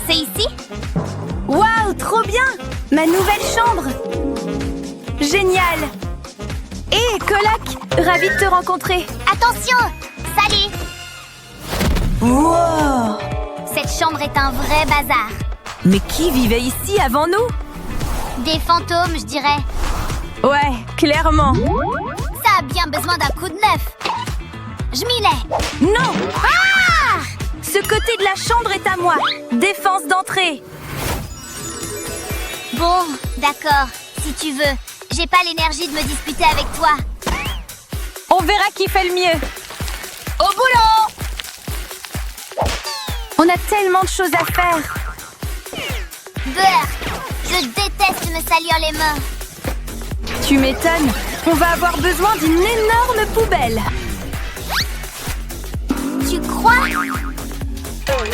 C'est ici? Waouh, trop bien! Ma nouvelle chambre! Génial! Hé, Coloc! Ravie de te rencontrer! Attention! Salut! Wow! Cette chambre est un vrai bazar. Mais qui vivait ici avant nous? Des fantômes, je dirais. Ouais, clairement. Ça a bien besoin d'un coup de neuf. Je m'y l'ai. Non! Ah! Ce côté de la chambre est à moi. Défense d'entrée. Bon, d'accord. Si tu veux. J'ai pas l'énergie de me disputer avec toi. On verra qui fait le mieux. Au boulot! On a tellement de choses à faire. Beurre! Je déteste me salir les mains. Tu m'étonnes. On va avoir besoin d'une énorme poubelle. Tu crois?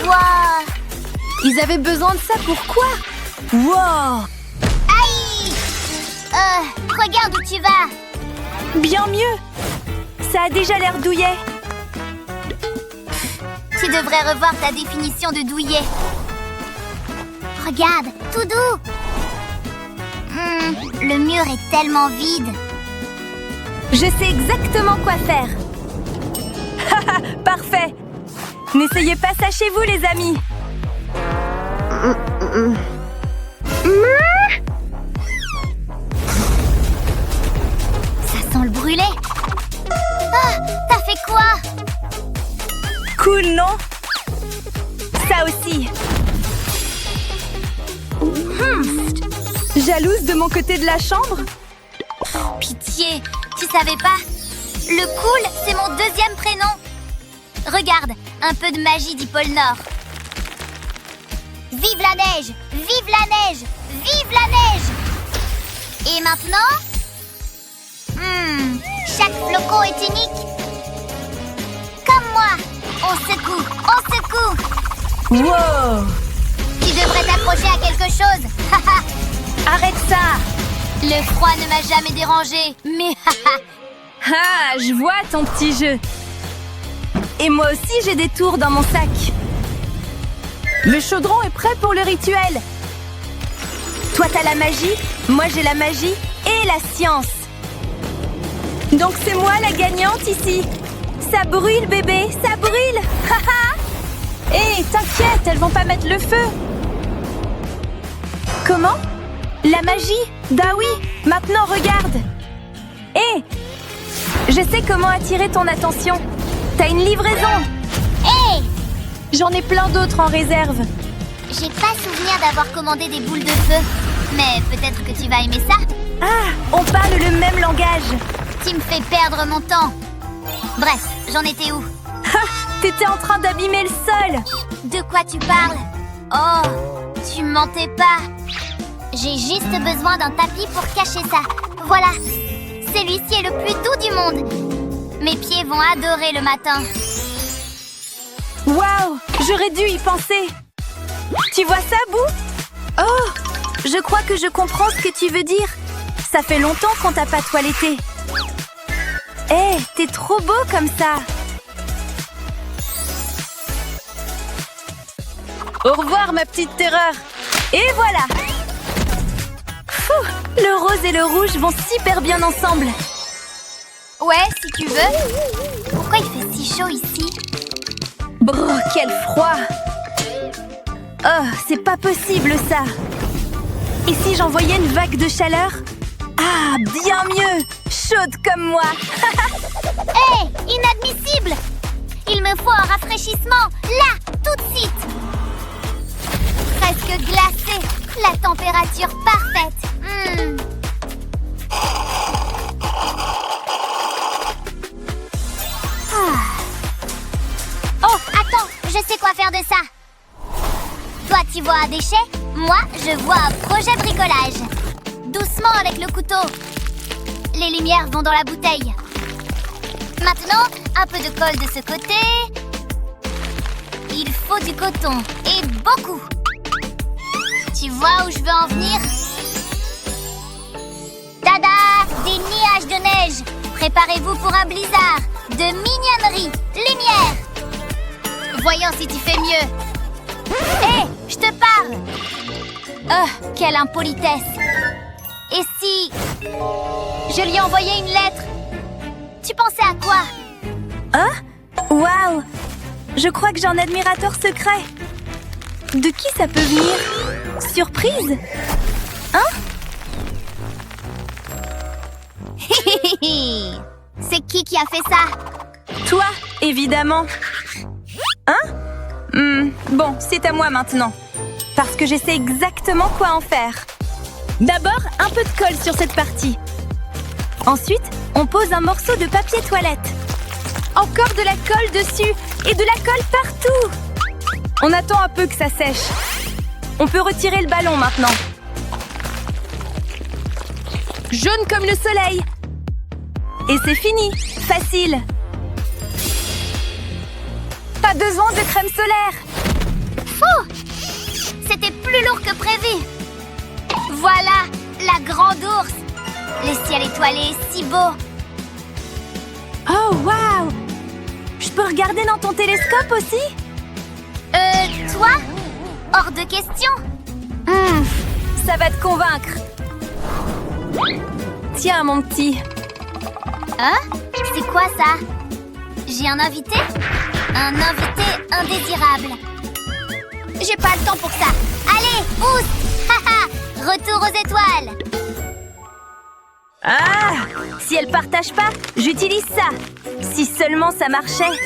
Waouh! Ils avaient besoin de ça pourquoi? Wow! Aïe! Regarde où tu vas. Bien mieux. Ça a déjà l'air douillet. Tu devrais revoir ta définition de douillet. Regarde, tout doux. Le mur est tellement vide. Je sais exactement quoi faire. Haha, parfait. N'essayez pas ça chez vous, les amis. Ça sent le brûlé. Ah, t'as fait quoi? Cool, non? Ça aussi. Jalouse de mon côté de la chambre? Pitié, tu savais pas? Le cool, c'est mon deuxième prénom. Regarde, un peu de magie du pôle Nord. Vive la neige! Vive la neige! Vive la neige! Et maintenant? Chaque flocon est unique. Comme moi, on secoue, on secoue. Wow! Tu devrais t'accrocher à quelque chose. Arrête ça! Le froid ne m'a jamais dérangé, mais Ah, je vois ton petit jeu. Et moi aussi, j'ai des tours dans mon sac. Le chaudron est prêt pour le rituel. Toi, t'as la magie, moi j'ai la magie et la science. Donc c'est moi la gagnante ici. Ça brûle, bébé, ça brûle. Haha. Hé, t'inquiète, elles vont pas mettre le feu. Comment? La magie? Bah oui, maintenant regarde. Hé, je sais comment attirer ton attention. T'as une livraison. Hé! J'en ai plein d'autres en réserve. J'ai pas souvenir d'avoir commandé des boules de feu. Mais peut-être que tu vas aimer ça. Ah, on parle le même langage. Tu me fais perdre mon temps. Bref, j'en étais où? T'étais en train d'abîmer le sol. De quoi tu parles? Oh, tu mentais pas. J'ai juste besoin d'un tapis pour cacher ça. Voilà. Celui-ci est le plus doux du monde. Mes pieds vont adorer le matin. Waouh, j'aurais dû y penser. Tu vois ça, Boo? Oh, je crois que je comprends ce que tu veux dire. Ça fait longtemps qu'on t'a pas toiletté. Hé, t'es trop beau comme ça. Au revoir, ma petite terreur. Et voilà. Pfff, le rose et le rouge vont super bien ensemble. Ouais, si tu veux. Pourquoi il fait si chaud ici? Brrr, quel froid. Oh, c'est pas possible ça. Et si j'envoyais une vague de chaleur? Ah, bien mieux. Chaude comme moi. Hé, inadmissible! Il me faut un rafraîchissement, là, tout de suite! Presque glacé, la température parfaite. Oh, attends, je sais quoi faire de ça. Toi, tu vois un déchet, moi, je vois un projet bricolage. Doucement avec le couteau. Les lumières vont dans la bouteille. Maintenant, un peu de colle de ce côté. Il faut du coton, et beaucoup. Tu vois où je veux en venir? Tada! Des nuages de neige. Préparez-vous pour un blizzard. De mignonnerie. Lumière. Voyons si tu fais mieux. Hé, je te parle. Oh, quelle impolitesse! Et si je lui envoyais une lettre? Tu pensais à quoi? Hein? Waouh! Je crois que j'ai un admirateur secret. De qui ça peut venir? Surprise? Hein? C'est qui a fait ça? Toi, évidemment. Hein? Bon, c'est à moi maintenant. Parce que je sais exactement quoi en faire. D'abord, un peu de colle sur cette partie. Ensuite, on pose un morceau de papier toilette. Encore de la colle dessus et de la colle partout. On attend un peu que ça sèche. On peut retirer le ballon maintenant. Jaune comme le soleil. Et c'est fini. Facile. Pas besoin de crème solaire. Fou! C'était plus lourd que prévu. Voilà, la grande ours. Le ciel étoilé est si beau. Oh, waouh! Je peux regarder dans ton télescope aussi? Toi? Hors de question. Ça va te convaincre. Tiens, mon petit. Hein? C'est quoi ça? J'ai un invité? Un invité indésirable. J'ai pas le temps pour ça. Allez, oust! Haha! Retour aux étoiles. Ah! Si elle partage pas, j'utilise ça. Si seulement ça marchait.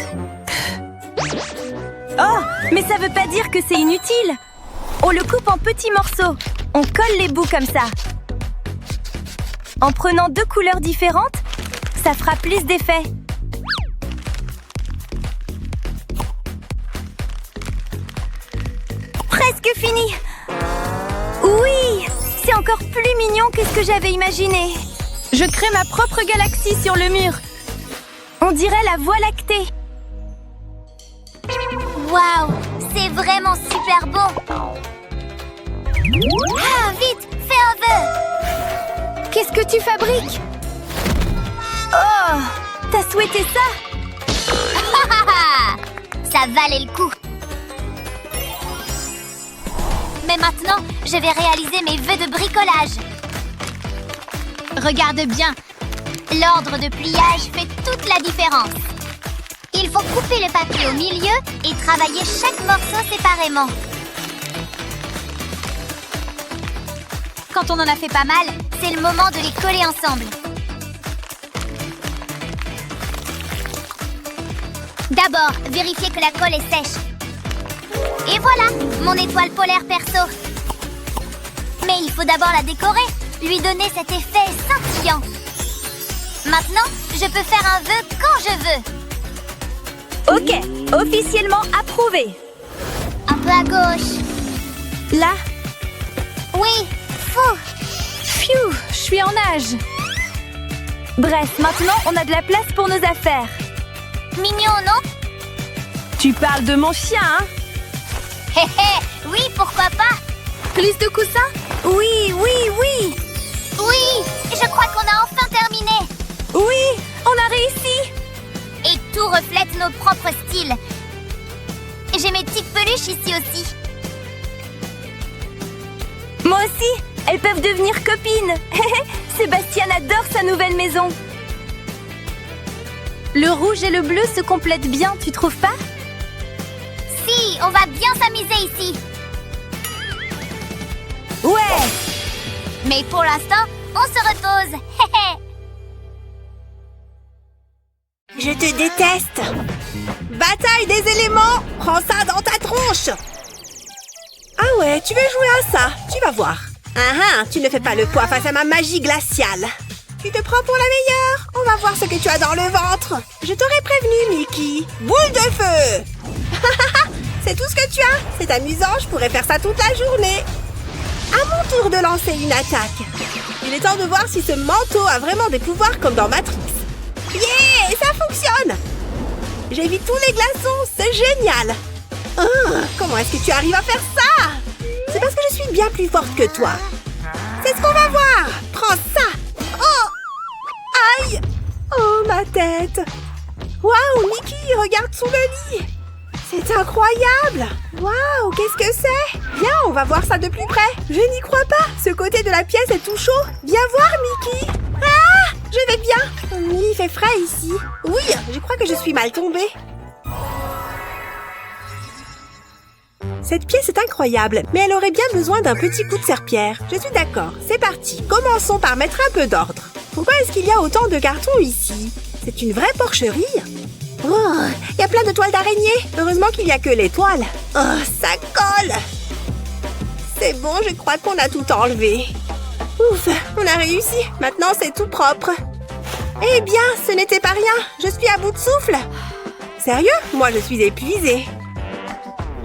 Oh! Mais ça veut pas dire que c'est inutile. On le coupe en petits morceaux. On colle les bouts comme ça. En prenant 2 couleurs différentes, ça fera plus d'effet. Presque fini. Oui! C'est encore plus mignon que ce que j'avais imaginé. Je crée ma propre galaxie sur le mur. On dirait la Voie lactée. Waouh! C'est vraiment super beau. Ah, vite! Fais un vœu! Qu'est-ce que tu fabriques? Oh! T'as souhaité ça? Ça valait le coup. Mais maintenant, je vais réaliser mes vœux de bricolage. Regarde bien. L'ordre de pliage fait toute la différence. Il faut couper le papier au milieu et travailler chaque morceau séparément. Quand on en a fait pas mal, c'est le moment de les coller ensemble. D'abord, vérifier que la colle est sèche. Et voilà, mon étoile polaire perso. Mais il faut d'abord la décorer, lui donner cet effet scintillant. Maintenant, je peux faire un vœu quand je veux. Ok, officiellement approuvé. Un peu à gauche. Là? Oui, fou. Pfiou, je suis en nage. Bref, maintenant, on a de la place pour nos affaires. Mignon, non? Tu parles de mon chien, hein? Hé hé, oui, pourquoi pas? Plus de coussins? Oui, oui, oui. Oui, je crois qu'on a enfin terminé. Oui, on a réussi. Et tout reflète nos propres styles. J'ai mes petites peluches ici aussi. Moi aussi, elles peuvent devenir copines. Sébastien adore sa nouvelle maison. Le rouge et le bleu se complètent bien, tu trouves pas? Si, on va bien s'amuser ici. Ouais. Mais pour l'instant, on se repose. Hé hé. Je te déteste. Bataille des éléments. Prends ça dans ta tronche. Ah ouais, tu veux jouer à ça? Tu vas voir. Tu ne fais pas le poids face à ma magie glaciale. Tu te prends pour la meilleure. On va voir ce que tu as dans le ventre. Je t'aurais prévenu, Mickey. Boule de feu. C'est tout ce que tu as. C'est amusant, je pourrais faire ça toute la journée. À mon tour de lancer une attaque. Il est temps de voir si ce manteau a vraiment des pouvoirs comme dans Matrix. Yeah, ça fonctionne. J'évite tous les glaçons, c'est génial. Comment est-ce que tu arrives à faire ça? C'est parce que je suis bien plus forte que toi. C'est ce qu'on va voir. Prends ça. Oh, aïe. Oh, ma tête. Waouh, Mickey, regarde sous le lit. C'est incroyable! Waouh, qu'est-ce que c'est? Viens, on va voir ça de plus près. Je n'y crois pas. Ce côté de la pièce est tout chaud. Viens voir, Mickey. Ah! Je vais bien. Il fait frais ici. Oui, je crois que je suis mal tombée. Cette pièce est incroyable, mais elle aurait bien besoin d'un petit coup de serpillère. Je suis d'accord. C'est parti. Commençons par mettre un peu d'ordre. Pourquoi est-ce qu'il y a autant de cartons ici? C'est une vraie porcherie. Oh, il y a plein de toiles d'araignée. Heureusement qu'il n'y a que les toiles. Oh, ça colle. C'est bon, je crois qu'on a tout enlevé. Ouf, on a réussi. Maintenant, c'est tout propre. Eh bien, ce n'était pas rien. Je suis à bout de souffle. Sérieux? Moi, je suis épuisée.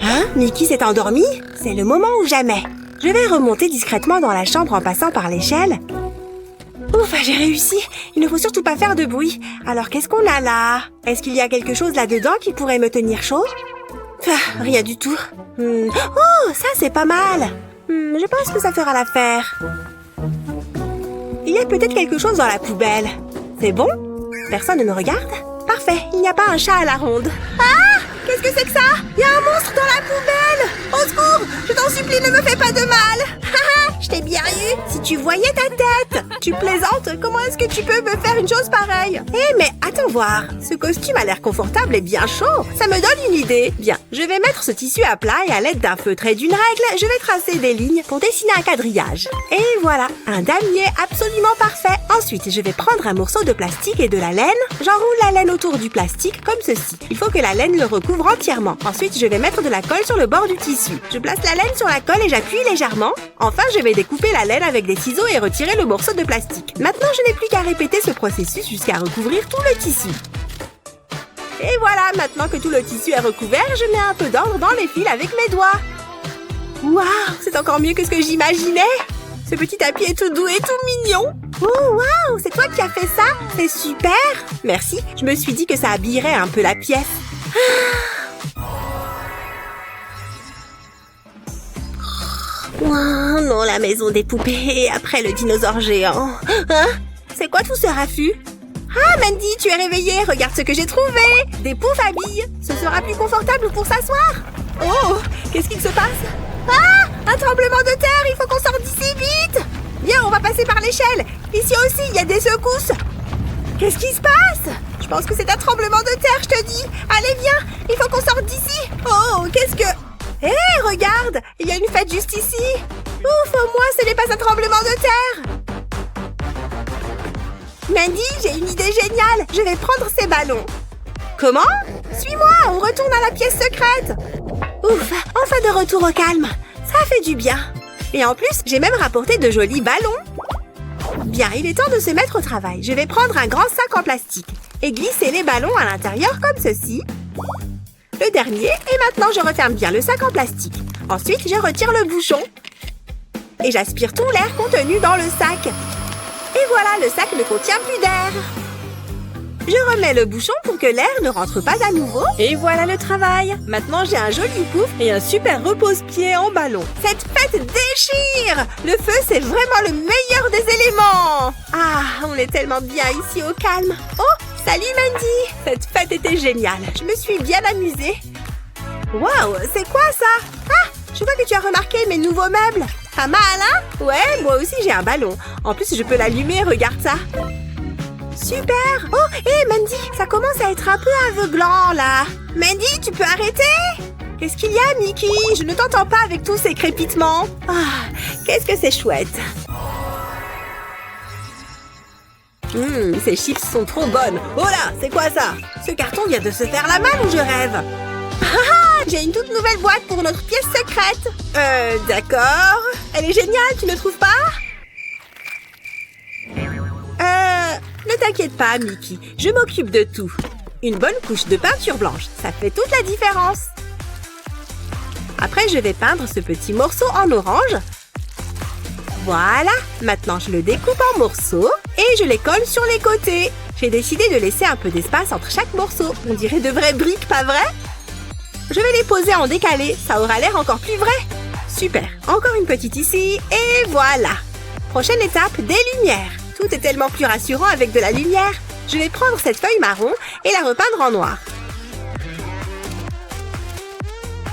Hein? Mickey s'est endormi? C'est le moment ou jamais. Je vais remonter discrètement dans la chambre en passant par l'échelle. Ouf, j'ai réussi. Il ne faut surtout pas faire de bruit. Alors, qu'est-ce qu'on a là? Est-ce qu'il y a quelque chose là-dedans qui pourrait me tenir chaud? Rien du tout. Oh, ça, c'est pas mal. Je pense que ça fera l'affaire. Il y a peut-être quelque chose dans la poubelle. C'est bon? Personne ne me regarde? Parfait, il n'y a pas un chat à la ronde. Ah! Qu'est-ce que c'est que ça? Il y a un monstre dans la poubelle! Au secours! Je t'en supplie, ne me fais pas de mal! Haha! Je t'ai bien eu! Si tu voyais ta tête! Tu plaisantes? Comment est-ce que tu peux me faire une chose pareille? Eh, mais attends voir! Ce costume a l'air confortable et bien chaud! Ça me donne une idée! Bien, je vais mettre ce tissu à plat et à l'aide d'un feutre et d'une règle, je vais tracer des lignes pour dessiner un quadrillage. Et voilà, un damier absolument parfait! Ensuite, je vais prendre un morceau de plastique et de la laine. J'enroule la laine autour du plastique comme ceci. Il faut que la laine le recouvre entièrement. Ensuite, je vais mettre de la colle sur le bord du tissu. Je place la laine sur la colle et j'appuie légèrement. Enfin, je vais découper la laine avec des ciseaux et retirer le morceau de plastique. Maintenant, je n'ai plus qu'à répéter ce processus jusqu'à recouvrir tout le tissu. Et voilà, maintenant que tout le tissu est recouvert, je mets un peu d'ordre dans les fils avec mes doigts. Waouh, c'est encore mieux que ce que j'imaginais. Ce petit tapis est tout doux et tout mignon. Oh, waouh, c'est toi qui as fait ça? C'est super. Merci, je me suis dit que ça habillerait un peu la pièce. Oh non, la maison des poupées et après le dinosaure géant. Hein? C'est quoi tout ce raffut? Ah, Mandy, tu es réveillée. Regarde ce que j'ai trouvé. Des poufs à billes. Ce sera plus confortable pour s'asseoir. Oh, qu'est-ce qu'il se passe? Ah, un tremblement de terre. Il faut qu'on sorte d'ici vite. Viens, on va passer par l'échelle. Ici aussi, il y a des secousses. Qu'est-ce qui se passe? Je pense que c'est un tremblement de terre, je te dis. Allez, viens, il faut qu'on sorte d'ici. Oh, qu'est-ce que... Hé, regarde, il y a une fête juste ici. Ouf, au moins, ce n'est pas un tremblement de terre. Mandy, j'ai une idée géniale. Je vais prendre ces ballons. Comment? Suis-moi, on retourne à la pièce secrète. Ouf, enfin de retour au calme. Ça fait du bien. Et en plus, j'ai même rapporté de jolis ballons. Bien, il est temps de se mettre au travail. Je vais prendre un grand sac en plastique et glisser les ballons à l'intérieur comme ceci. Le dernier, et maintenant je referme bien le sac en plastique. Ensuite, je retire le bouchon et j'aspire tout l'air contenu dans le sac. Et voilà, le sac ne contient plus d'air. Je remets le bouchon pour que l'air ne rentre pas à nouveau. Et voilà le travail. Maintenant, j'ai un joli pouf et un super repose-pied en ballon. Cette fête déchire! Le feu, c'est vraiment le meilleur des éléments. Ah, on est tellement bien ici au calme. Oh, salut Mandy! Cette fête était géniale. Je me suis bien amusée. Waouh, c'est quoi ça? Ah, je vois que tu as remarqué mes nouveaux meubles. Pas mal, hein? Ouais, moi aussi j'ai un ballon. En plus, je peux l'allumer, regarde ça. Super! Oh, hé Mandy, ça commence à être un peu aveuglant, là. Mandy, tu peux arrêter? Qu'est-ce qu'il y a, Mickey? Je ne t'entends pas avec tous ces crépitements. Ah, qu'est-ce que c'est chouette. Ces chips sont trop bonnes. Oh là, c'est quoi ça? Ce carton vient de se faire la malle ou je rêve? Ah, j'ai une toute nouvelle boîte pour notre pièce secrète. D'accord. Elle est géniale, tu ne trouves pas? Ne t'inquiète pas, Mickey. Je m'occupe de tout. Une bonne couche de peinture blanche, ça fait toute la différence. Après, je vais peindre ce petit morceau en orange. Voilà. Maintenant, je le découpe en morceaux et je les colle sur les côtés. J'ai décidé de laisser un peu d'espace entre chaque morceau. On dirait de vraies briques, pas vrai? Je vais les poser en décalé, ça aura l'air encore plus vrai. Super. Encore une petite ici et voilà. Prochaine étape, des lumières. Tout est tellement plus rassurant avec de la lumière. Je vais prendre cette feuille marron et la repeindre en noir.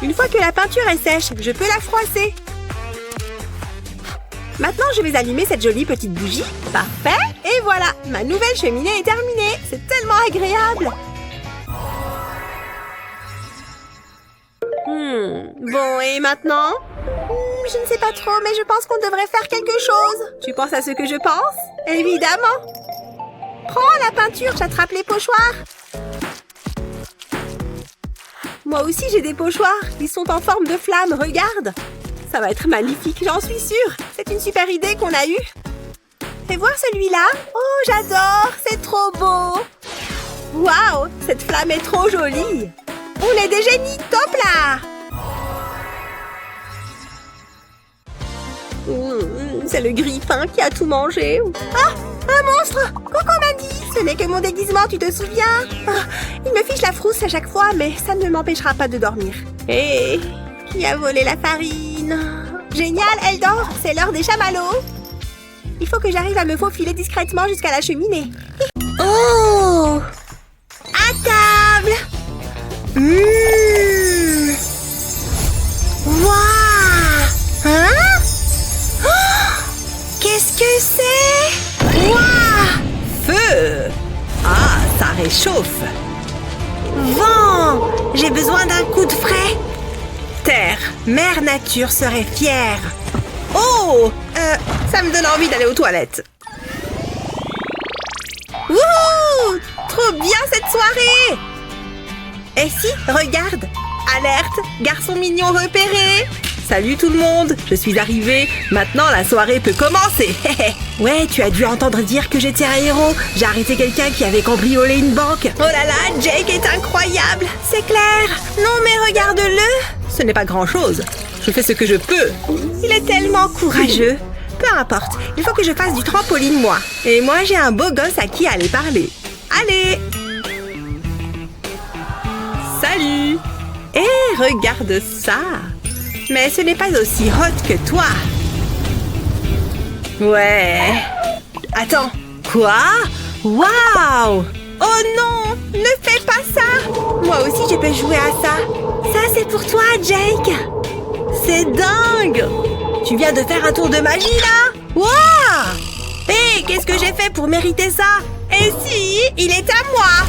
Une fois que la peinture est sèche, je peux la froisser. Maintenant, je vais allumer cette jolie petite bougie. Parfait. Et voilà, ma nouvelle cheminée est terminée. C'est tellement agréable. Bon, et maintenant? Je ne sais pas trop, mais je pense qu'on devrait faire quelque chose. Tu penses à ce que je pense? Évidemment. Prends la peinture, j'attrape les pochoirs. Moi aussi, j'ai des pochoirs. Ils sont en forme de flamme, regarde. Ça va être magnifique, j'en suis sûre. C'est une super idée qu'on a eue. Fais voir celui-là. Oh, j'adore, c'est trop beau. Waouh, cette flamme est trop jolie. On est des génies, top là. C'est le griffin qui a tout mangé. Ah, un monstre. Coco Mandy, ce n'est que mon déguisement, tu te souviens? Il me fiche la frousse à chaque fois, mais ça ne m'empêchera pas de dormir. Hé, qui a volé la farine? Génial, elle dort, c'est l'heure des chamallows. Il faut que j'arrive à me faufiler discrètement jusqu'à la cheminée. Oh! À table! Waouh! Hein? Oh! Qu'est-ce que c'est? Waouh! Feu! Ah, ça réchauffe. Vent! J'ai besoin d'un coup de frais. Terre, Mère Nature serait fière. Oh! Ça me donne envie d'aller aux toilettes. Wouhou! Trop bien cette soirée! Et si, regarde! Alerte! Garçon mignon repéré! Salut tout le monde! Je suis arrivée. Maintenant, la soirée peut commencer. Ouais, tu as dû entendre dire que j'étais un héros. J'ai arrêté quelqu'un qui avait cambriolé une banque. Oh là là, Jake est incroyable! C'est clair! Non mais regarde-le! Ce n'est pas grand-chose. Je fais ce que je peux. Il est tellement courageux. Peu importe, il faut que je fasse du trampoline, moi. Et moi, j'ai un beau gosse à qui aller parler. Allez! Salut! Et regarde ça! Mais ce n'est pas aussi hot que toi. Ouais. Attends. Quoi? Waouh! Oh non! Ne fais pas ça! Moi aussi, je peux jouer à ça. Ça, c'est pour toi, Jake. C'est dingue! Tu viens de faire un tour de magie, là? Waouh! Hé, qu'est-ce que j'ai fait pour mériter ça? Et si, il est à moi!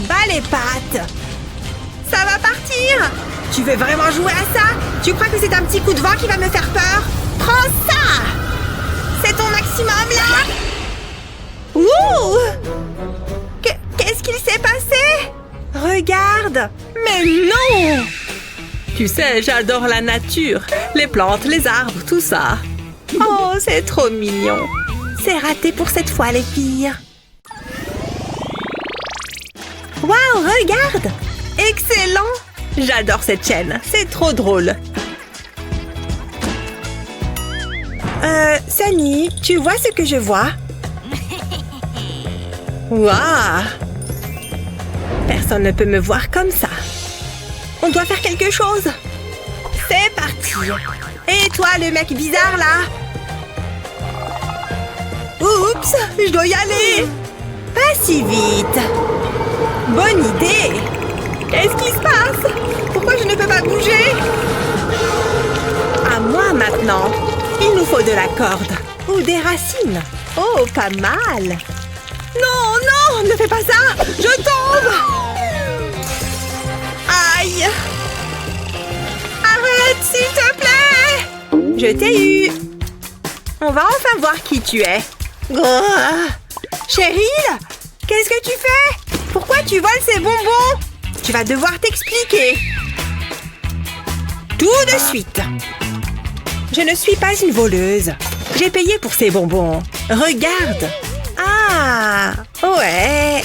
Bas les pattes! Ça va partir! Tu veux vraiment jouer à ça? Tu crois que c'est un petit coup de vent qui va me faire peur? Prends ça! C'est ton maximum, là? Ouh! Qu'est-ce qu'il s'est passé? Regarde! Mais non! Tu sais, j'adore la nature. Les plantes, les arbres, tout ça. Oh, c'est trop mignon. C'est raté pour cette fois, les filles. Waouh, regarde! Excellent! J'adore cette chaîne. C'est trop drôle. Sunny, tu vois ce que je vois? Waouh! Personne ne peut me voir comme ça. On doit faire quelque chose. C'est parti. Et toi, le mec bizarre, là? Oups, je dois y aller. Pas si vite. Bonne idée. Qu'est-ce qui se passe? Pourquoi je ne peux pas bouger? À moi maintenant. Il nous faut de la corde. Ou des racines. Oh, pas mal. Non, non, ne fais pas ça. Je tombe. Aïe. Arrête, s'il te plaît. Je t'ai eu. On va enfin voir qui tu es. Oh. Cheryl, qu'est-ce que tu fais? Pourquoi tu voles ces bonbons? Tu vas devoir t'expliquer. Tout de suite. Je ne suis pas une voleuse. J'ai payé pour ces bonbons. Regarde. Ah, ouais.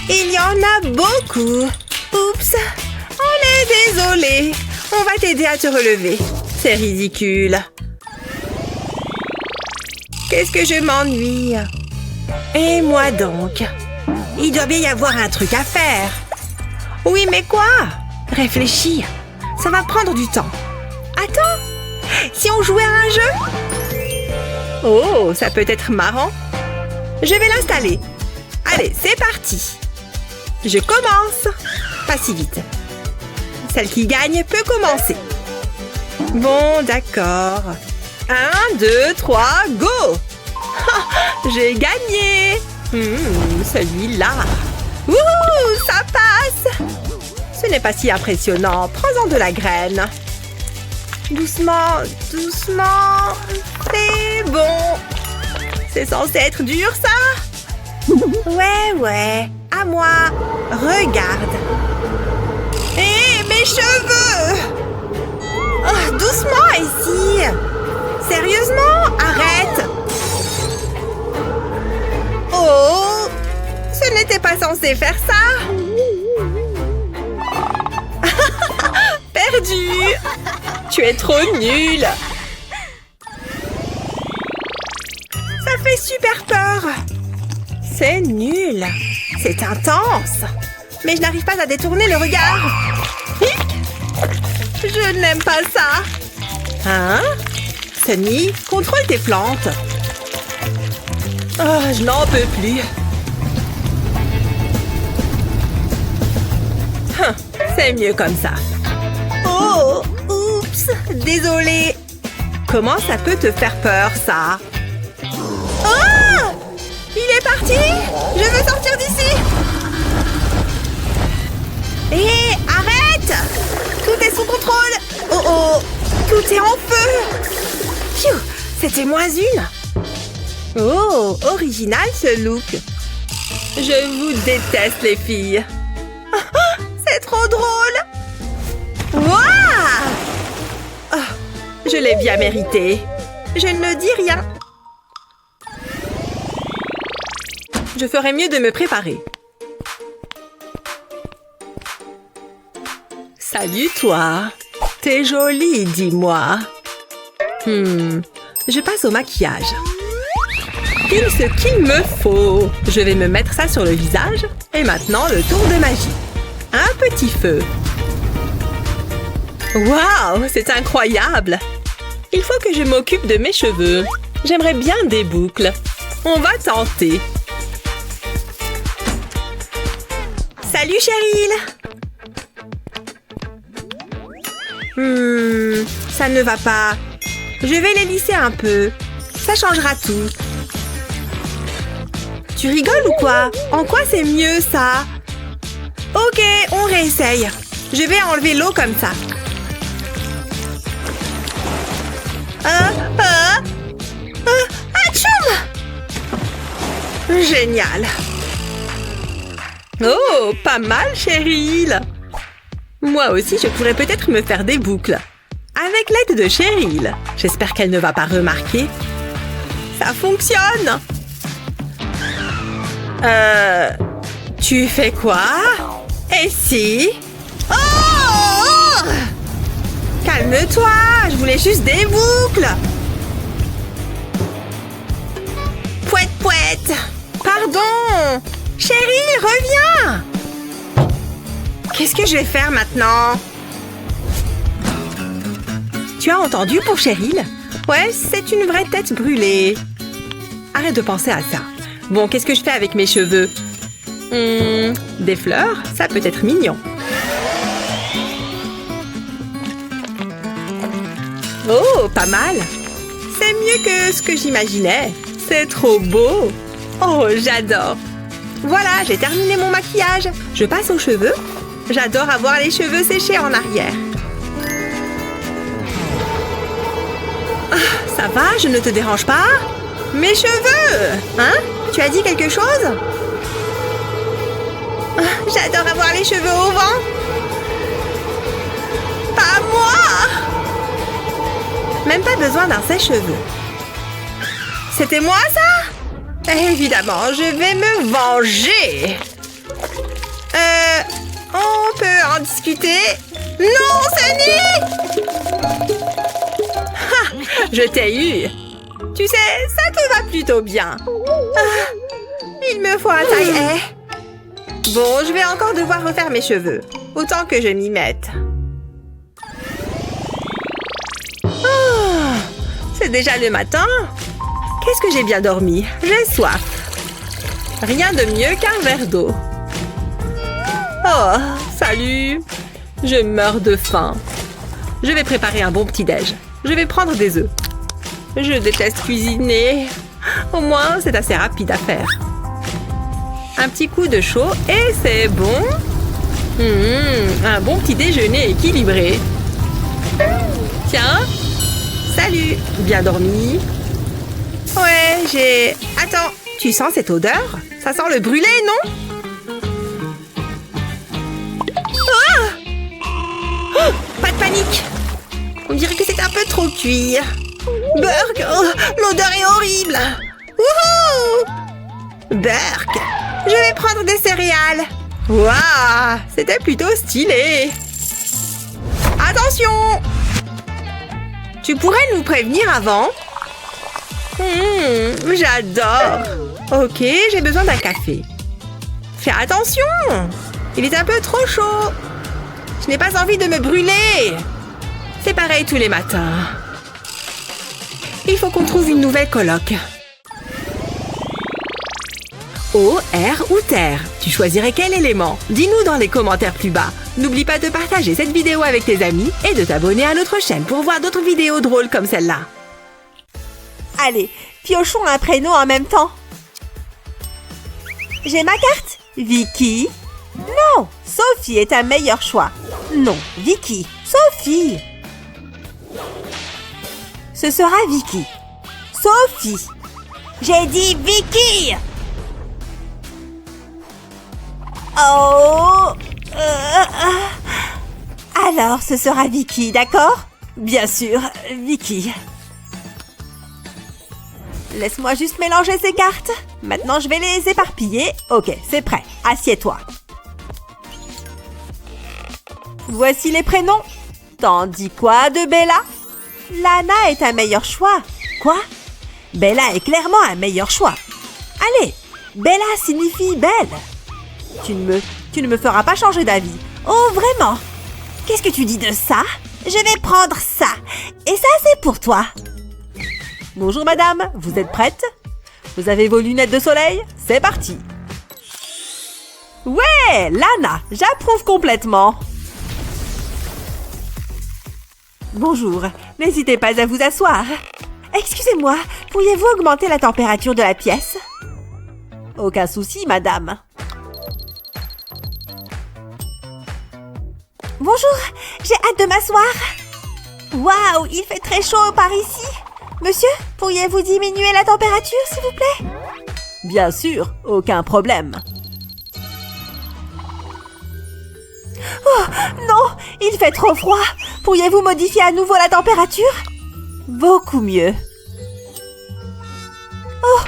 Il y en a beaucoup. Oups. On est désolé. On va t'aider à te relever. C'est ridicule. Qu'est-ce que je m'ennuie. Et moi donc. Il doit bien y avoir un truc à faire. Oui, mais quoi? Réfléchis. Ça va prendre du temps. Attends. Si on jouait à un jeu? Oh, ça peut être marrant. Je vais l'installer. Allez, c'est parti. Je commence. Pas si vite. Celle qui gagne peut commencer. Bon, d'accord. 1, 2, 3, go! J'ai gagné! Celui-là. Ouh, ça passe! Ce n'est pas si impressionnant. Prends-en de la graine. Doucement, doucement. C'est bon. C'est censé être dur, ça? Ouais. À moi. Regarde. Hé, mes cheveux! Oh, doucement ici. Sérieusement, arrête. Oh, ce n'était pas censé faire ça. Perdu. Tu es trop nulle. Ça fait super peur. C'est nul. C'est intense. Mais je n'arrive pas à détourner le regard. Hic. Je n'aime pas ça. Hein? Sunny, contrôle tes plantes. Oh, je n'en peux plus. C'est mieux comme ça. Oh, oups, désolée. Comment ça peut te faire peur, ça? Oh! Il est parti! Je veux sortir d'ici! Hé, arrête! Tout est sous contrôle! Oh, tout est en feu! Pfiou, c'était moins une! Oh, original ce look! Je vous déteste, les filles! C'est trop drôle! Waouh! Oh, je l'ai bien mérité. Je ne dis rien. Je ferais mieux de me préparer. Salut, toi. T'es jolie, dis-moi. Je passe au maquillage. Pile ce qu'il me faut. Je vais me mettre ça sur le visage. Et maintenant, le tour de magie. Un petit feu. Waouh, c'est incroyable! Il faut que je m'occupe de mes cheveux. J'aimerais bien des boucles. On va tenter. Salut, Cheryl! Ça ne va pas. Je vais les lisser un peu. Ça changera tout. Tu rigoles ou quoi? En quoi c'est mieux, ça? Ok, on réessaye. Je vais enlever l'eau comme ça. Atchoum! Génial. Oh, pas mal, Cheryl. Moi aussi, je pourrais peut-être me faire des boucles. Avec l'aide de Cheryl. J'espère qu'elle ne va pas remarquer. Ça fonctionne. Tu fais quoi? Et si? Oh! Calme-toi, je voulais juste des boucles. Pouette, pouette. Pardon. Cheryl, reviens. Qu'est-ce que je vais faire maintenant? Tu as entendu pour Cheryl? Ouais, c'est une vraie tête brûlée. Arrête de penser à ça. Bon, qu'est-ce que je fais avec mes cheveux? Des fleurs, ça peut être mignon. Oh, pas mal. C'est mieux que ce que j'imaginais. C'est trop beau. Oh, j'adore. Voilà, j'ai terminé mon maquillage. Je passe aux cheveux. J'adore avoir les cheveux séchés en arrière. Ah, ça va, je ne te dérange pas? Mes cheveux! Hein? Tu as dit quelque chose? Ah, j'adore avoir les cheveux au vent. Pas moi! Même pas besoin d'un sèche-cheveux. C'était moi, ça? Évidemment, je vais me venger. On peut en discuter? Non, Sunny! Ha! Je t'ai eu. Tu sais, ça te va plutôt bien. Ah, il me faut un taille-haie. Bon, je vais encore devoir refaire mes cheveux. Autant que je m'y mette. Oh, c'est déjà le matin. Qu'est-ce que j'ai bien dormi? J'ai soif. Rien de mieux qu'un verre d'eau. Oh, salut. Je meurs de faim. Je vais préparer un bon petit-déj. Je vais prendre des œufs. Je déteste cuisiner. Au moins, c'est assez rapide à faire. Un petit coup de chaud et c'est bon. Un bon petit déjeuner équilibré. Tiens. Salut. Bien dormi? Ouais, Attends, tu sens cette odeur? Ça sent le brûlé, non? Ah! Oh, pas de panique. On dirait que c'est un peu trop cuit. Burk, oh, l'odeur est horrible. Wouhou! Burk, je vais prendre des céréales. Waouh, c'était plutôt stylé. Attention! Tu pourrais nous prévenir avant? J'adore. Ok, j'ai besoin d'un café. Fais attention! Il est un peu trop chaud. Je n'ai pas envie de me brûler. C'est pareil tous les matins. Il faut qu'on trouve une nouvelle coloc. Eau, air ou terre? Tu choisirais quel élément? Dis-nous dans les commentaires plus bas. N'oublie pas de partager cette vidéo avec tes amis et de t'abonner à notre chaîne pour voir d'autres vidéos drôles comme celle-là. Allez, piochons un prénom en même temps. J'ai ma carte. Vicky? Non, Sophie est un meilleur choix. Non, Vicky. Sophie. Ce sera Vicky. Sophie. J'ai dit Vicky. Oh. Alors, ce sera Vicky, d'accord? Bien sûr, Vicky. Laisse-moi juste mélanger ces cartes. Maintenant, je vais les éparpiller. Ok, c'est prêt. Assieds-toi. Voici les prénoms. T'en dis quoi de Bella? Lana est un meilleur choix. Quoi? Bella est clairement un meilleur choix. Allez, Bella signifie belle. Tu ne me feras pas changer d'avis. Oh, vraiment? Qu'est-ce que tu dis de ça? Je vais prendre ça. Et ça, c'est pour toi. Bonjour, madame. Vous êtes prête? Vous avez vos lunettes de soleil? C'est parti. Ouais, Lana, j'approuve complètement. Bonjour, n'hésitez pas à vous asseoir. Excusez-moi, pourriez-vous augmenter la température de la pièce? Aucun souci, madame. Bonjour, j'ai hâte de m'asseoir. Waouh, il fait très chaud par ici. Monsieur, pourriez-vous diminuer la température, s'il vous plaît? Bien sûr, aucun problème. Oh, non, il fait trop froid. Pourriez-vous modifier à nouveau la température? Beaucoup mieux. Oh,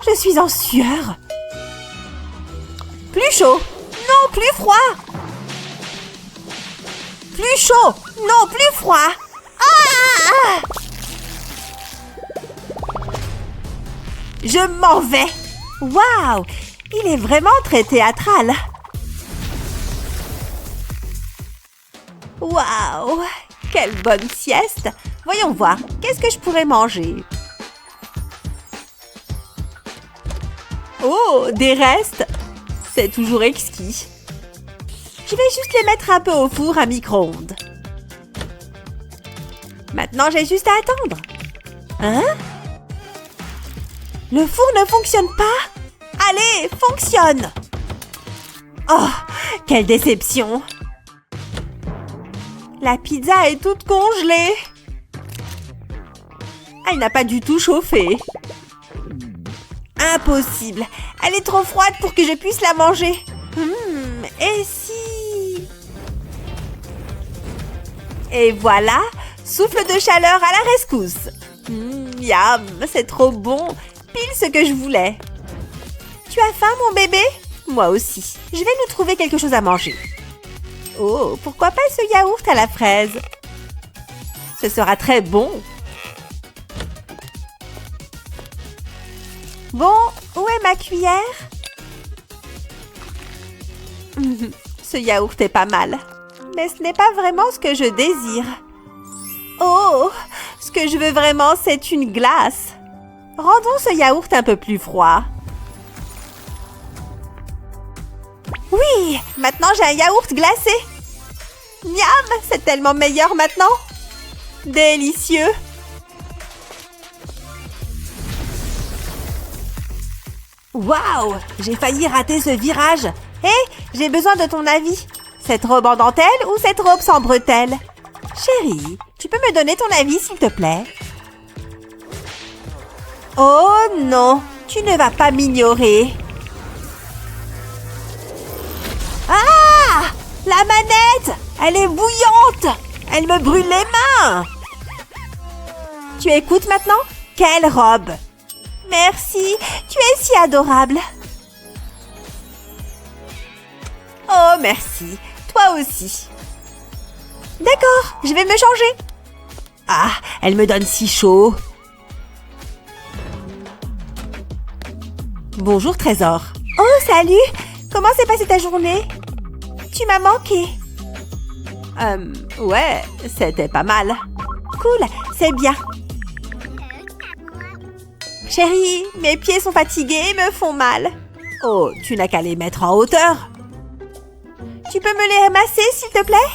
je suis en sueur. Plus chaud. Non, plus froid. Plus chaud. Non, plus froid. Ah! Je m'en vais. Waouh, il est vraiment très théâtral. Waouh, quelle bonne sieste. Voyons voir, qu'est-ce que je pourrais manger? Oh, des restes. C'est toujours exquis. Je vais juste les mettre un peu au four à micro-ondes. Maintenant, j'ai juste à attendre. Hein? Le four ne fonctionne pas? Allez, fonctionne! Oh, quelle déception! La pizza est toute congelée. Elle n'a pas du tout chauffé. Impossible. Elle est trop froide pour que je puisse la manger. Et si... Et voilà, souffle de chaleur à la rescousse. Miam, c'est trop bon. Pile ce que je voulais. Tu as faim, mon bébé? Moi aussi. Je vais nous trouver quelque chose à manger. Oh, pourquoi pas ce yaourt à la fraise? Ce sera très bon. Bon, où est ma cuillère? Ce yaourt est pas mal. Mais ce n'est pas vraiment ce que je désire. Oh, ce que je veux vraiment, c'est une glace. Rendons ce yaourt un peu plus froid. Oui, maintenant j'ai un yaourt glacé. Miam, c'est tellement meilleur maintenant. Délicieux. Waouh, j'ai failli rater ce virage. Hé, j'ai besoin de ton avis. Cette robe en dentelle ou cette robe sans bretelles? Chérie, tu peux me donner ton avis, s'il te plaît? Oh non, tu ne vas pas m'ignorer. Ah! La manette! Elle est bouillante! Elle me brûle les mains! Tu écoutes maintenant? Quelle robe! Merci, tu es si adorable. Oh, merci. Toi aussi. D'accord, je vais me changer. Ah, elle me donne si chaud. Bonjour, Trésor. Oh, salut. Comment s'est passée ta journée? Tu m'as manqué. Ouais, c'était pas mal. Cool, c'est bien. Chérie, mes pieds sont fatigués et me font mal. Oh, tu n'as qu'à les mettre en hauteur. Tu peux me les masser, s'il te plaît?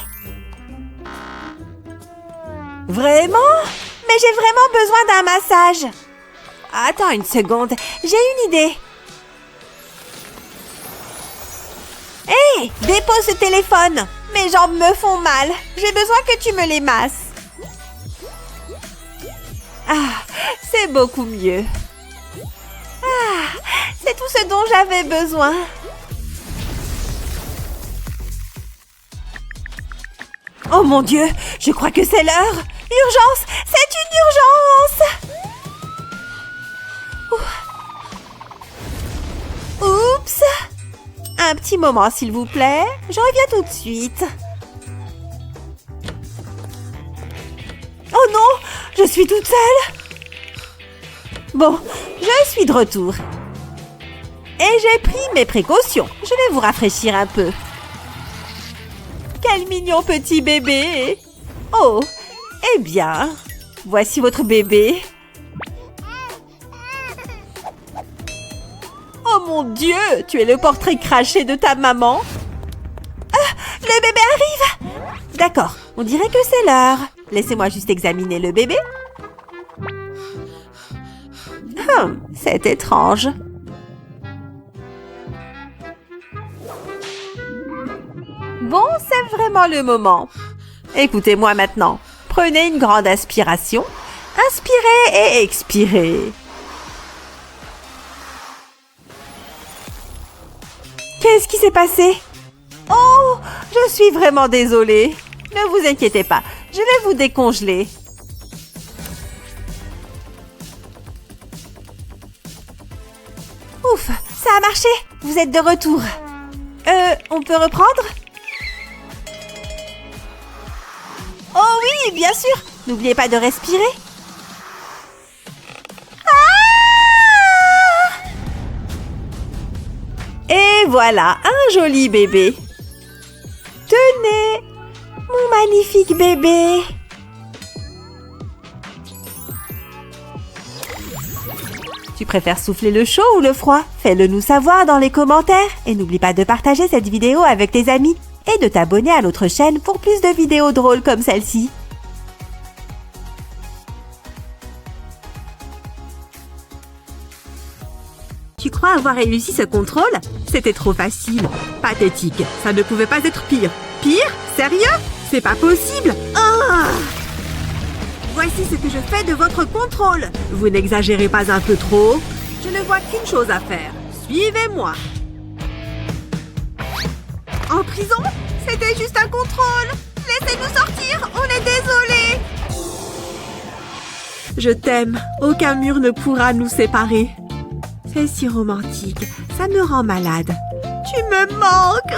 Vraiment? Mais j'ai vraiment besoin d'un massage. Attends une seconde, j'ai une idée. Hé, dépose ce téléphone. Mes jambes me font mal. J'ai besoin que tu me les masses. Ah, c'est beaucoup mieux. Ah, c'est tout ce dont j'avais besoin. Oh mon Dieu, je crois que c'est l'heure. Urgence, c'est une urgence. Oups. Un petit moment, s'il vous plaît. Je reviens tout de suite. Oh non, je suis toute seule. Bon, je suis de retour. Et j'ai pris mes précautions. Je vais vous rafraîchir un peu. Quel mignon petit bébé. Oh, eh bien, voici votre bébé. Oh mon Dieu, tu es le portrait craché de ta maman. Ah, le bébé arrive. D'accord, on dirait que c'est l'heure. Laissez-moi juste examiner le bébé. C'est étrange. Bon, c'est vraiment le moment. Écoutez-moi maintenant. Prenez une grande inspiration. Inspirez et expirez. Qu'est-ce qui s'est passé? Oh, je suis vraiment désolée. Ne vous inquiétez pas, je vais vous décongeler. Ouf, ça a marché. Vous êtes de retour. On peut reprendre? Oh oui, bien sûr. N'oubliez pas de respirer. Ah! Et voilà, un joli bébé. Tenez, mon magnifique bébé. Tu préfères souffler le chaud ou le froid? Fais-le nous savoir dans les commentaires. Et n'oublie pas de partager cette vidéo avec tes amis. Et de t'abonner à notre chaîne pour plus de vidéos drôles comme celle-ci. Tu crois avoir réussi ce contrôle? C'était trop facile. Pathétique. Ça ne pouvait pas être pire. Pire? Sérieux? C'est pas possible. Ah! Voici ce que je fais de votre contrôle. Vous n'exagérez pas un peu trop? Je ne vois qu'une chose à faire. Suivez-moi. En prison? C'était juste un contrôle. Laissez-nous sortir, on est désolés. Je t'aime. Aucun mur ne pourra nous séparer. C'est si romantique. Ça me rend malade. Tu me manques.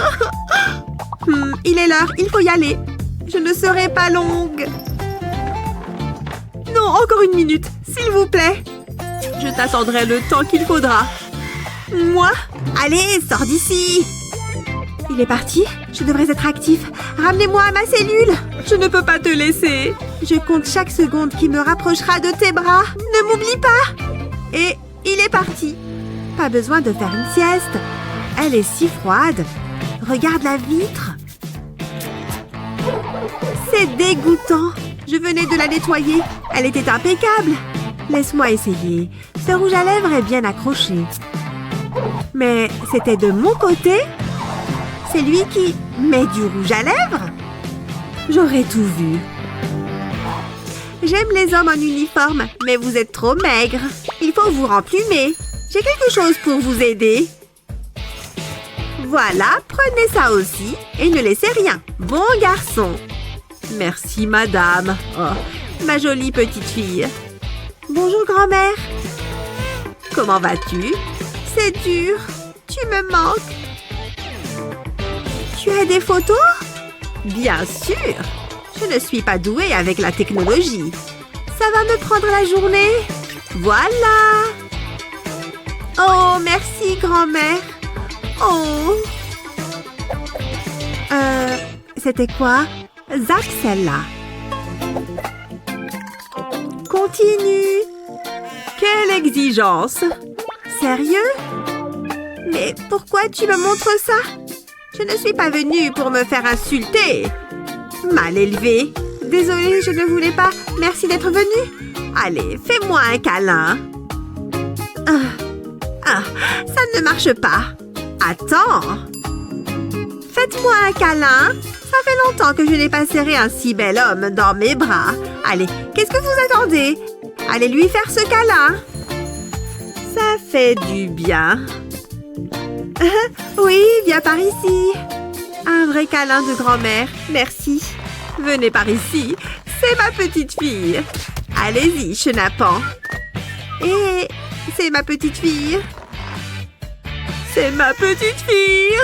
Il est l'heure, il faut y aller. Je ne serai pas longue. Non, encore une minute, s'il vous plaît. Je t'attendrai le temps qu'il faudra. Moi? Allez, sors d'ici. Il est parti? Je devrais être actif. Ramenez-moi à ma cellule. Je ne peux pas te laisser. Je compte chaque seconde qui me rapprochera de tes bras. Ne m'oublie pas. Et il est parti. Pas besoin de faire une sieste. Elle est si froide. Regarde la vitre. C'est dégoûtant. Je venais de la nettoyer. Elle était impeccable. Laisse-moi essayer. Ce rouge à lèvres est bien accroché. Mais c'était de mon côté? C'est lui qui met du rouge à lèvres? J'aurais tout vu. J'aime les hommes en uniforme, mais vous êtes trop maigre. Il faut vous remplumer. J'ai quelque chose pour vous aider. Voilà, prenez ça aussi et ne laissez rien. Bon garçon. Merci, madame. Oh, ma jolie petite fille. Bonjour, grand-mère. Comment vas-tu? C'est dur. Tu me manques. Tu as des photos? Bien sûr. Je ne suis pas douée avec la technologie. Ça va me prendre la journée. Voilà. Oh, merci, grand-mère. Oh. C'était quoi? Zach, celle-là. Continue. Quelle exigence. Sérieux? Mais pourquoi tu me montres ça? Je ne suis pas venue pour me faire insulter. Mal élevé. Désolée, je ne voulais pas. Merci d'être venue. Allez, fais-moi un câlin. Ça ne marche pas. Attends. Faites-moi un câlin. Ça fait longtemps que je n'ai pas serré un si bel homme dans mes bras. Allez, qu'est-ce que vous attendez? Allez lui faire ce câlin. Ça fait du bien. Oui, viens par ici. Un vrai câlin de grand-mère. Merci. Venez par ici. C'est ma petite fille. Allez-y, chenapan. Et c'est ma petite fille. C'est ma petite fille.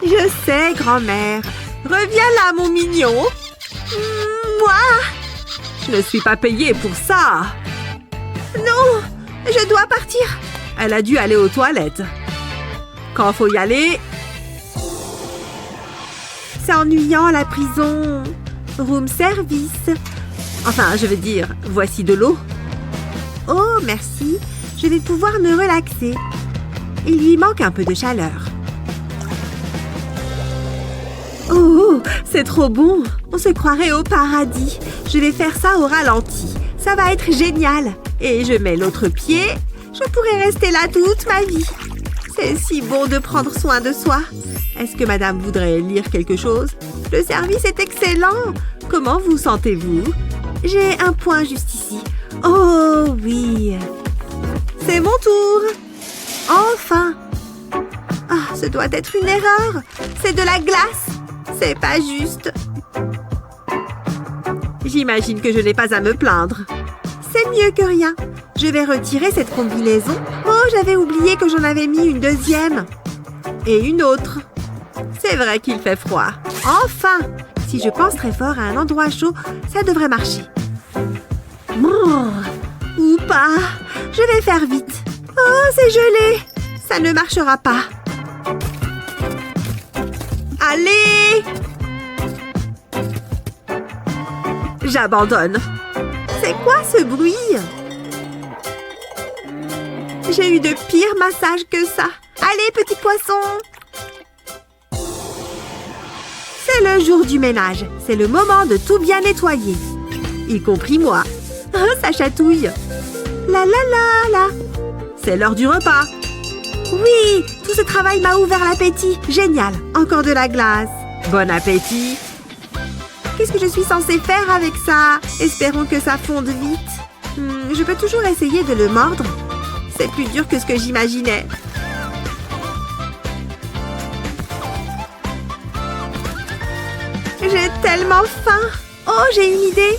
Je sais, grand-mère. Reviens là, mon mignon. Moi. Je ne suis pas payée pour ça. Non, je dois partir. Elle a dû aller aux toilettes. Quand faut y aller... C'est ennuyant, la prison. Room service. Enfin, je veux dire, voici de l'eau. Oh, merci. Je vais pouvoir me relaxer. Il lui manque un peu de chaleur. Oh, c'est trop bon. On se croirait au paradis. Je vais faire ça au ralenti. Ça va être génial. Et je mets l'autre pied. Je pourrais rester là toute ma vie. C'est si bon de prendre soin de soi. Est-ce que madame voudrait lire quelque chose? Le service est excellent. Comment vous sentez-vous? J'ai un point juste ici. Oh oui. C'est mon tour. Enfin. Ah, ce doit être une erreur. C'est de la glace. C'est pas juste. J'imagine que je n'ai pas à me plaindre. C'est mieux que rien. Je vais retirer cette combinaison. Oh, j'avais oublié que j'en avais mis une deuxième. Et une autre. C'est vrai qu'il fait froid. Enfin! Si je pense très fort à un endroit chaud, ça devrait marcher. Ou pas. Je vais faire vite. Oh, c'est gelé. Ça ne marchera pas. Allez! J'abandonne. C'est quoi ce bruit? J'ai eu de pires massages que ça. Allez, petit poisson! C'est le jour du ménage. C'est le moment de tout bien nettoyer. Y compris moi. Oh, ça chatouille. La la la la. C'est l'heure du repas. Oui, tout ce travail m'a ouvert l'appétit. Génial. Encore de la glace. Bon appétit. Qu'est-ce que je suis censée faire avec ça? Espérons que ça fonde vite. Je peux toujours essayer de le mordre. C'est plus dur que ce que j'imaginais. J'ai tellement faim. Oh, j'ai une idée.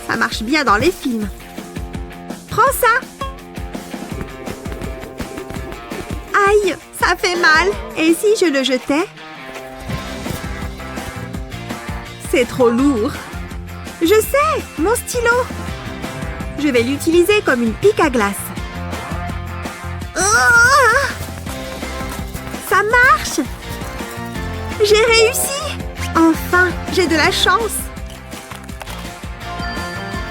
Ça marche bien dans les films. Prends ça. Aïe, ça fait mal. Et si je le jetais? C'est trop lourd. Je sais, mon stylo. Je vais l'utiliser comme une pique à glace. Oh! Ça marche. J'ai réussi. Enfin, j'ai de la chance.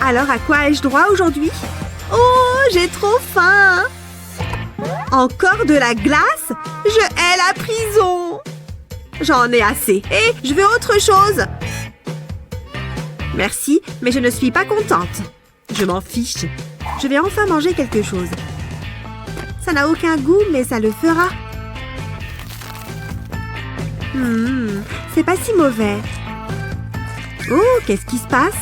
Alors, à quoi ai-je droit aujourd'hui? Oh, j'ai trop faim. Encore de la glace? Je hais la prison. J'en ai assez. Et je veux autre chose. Merci, mais je ne suis pas contente. Je m'en fiche. Je vais enfin manger quelque chose. Ça n'a aucun goût, mais ça le fera. C'est pas si mauvais. Oh, qu'est-ce qui se passe?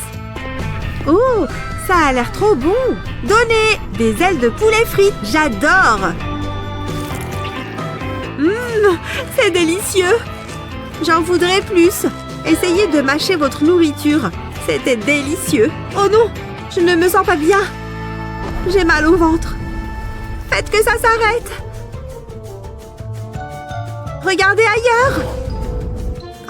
Oh, ça a l'air trop bon. Donnez des ailes de poulet frites. J'adore. C'est délicieux. J'en voudrais plus. Essayez de mâcher votre nourriture. C'était délicieux. Oh non, je ne me sens pas bien. J'ai mal au ventre. Faites que ça s'arrête. Regardez ailleurs.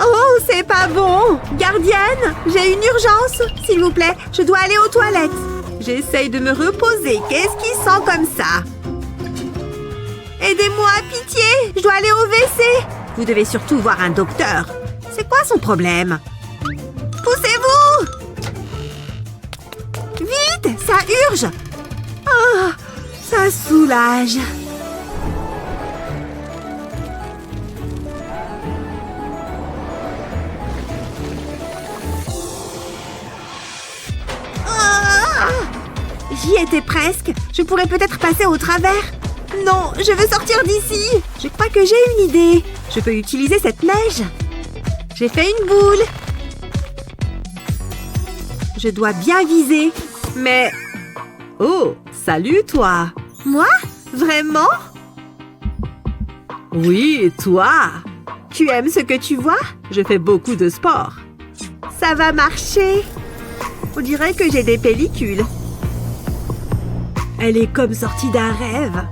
Oh, c'est pas bon. Gardienne, j'ai une urgence. S'il vous plaît, je dois aller aux toilettes. J'essaye de me reposer. Qu'est-ce qui sent comme ça? Aidez-moi, pitié. Je dois aller au WC. Vous devez surtout voir un docteur. C'est quoi son problème? Poussez-vous! Vite, ça urge. Oh, ça soulage. J'y étais presque. Je pourrais peut-être passer au travers. Non, je veux sortir d'ici. Je crois que j'ai une idée. Je peux utiliser cette neige. J'ai fait une boule. Je dois bien viser. Mais... Oh, salut toi. Moi? Vraiment? Oui, toi. Tu aimes ce que tu vois? Je fais beaucoup de sport. Ça va marcher. On dirait que j'ai des pellicules. Elle est comme sortie d'un rêve.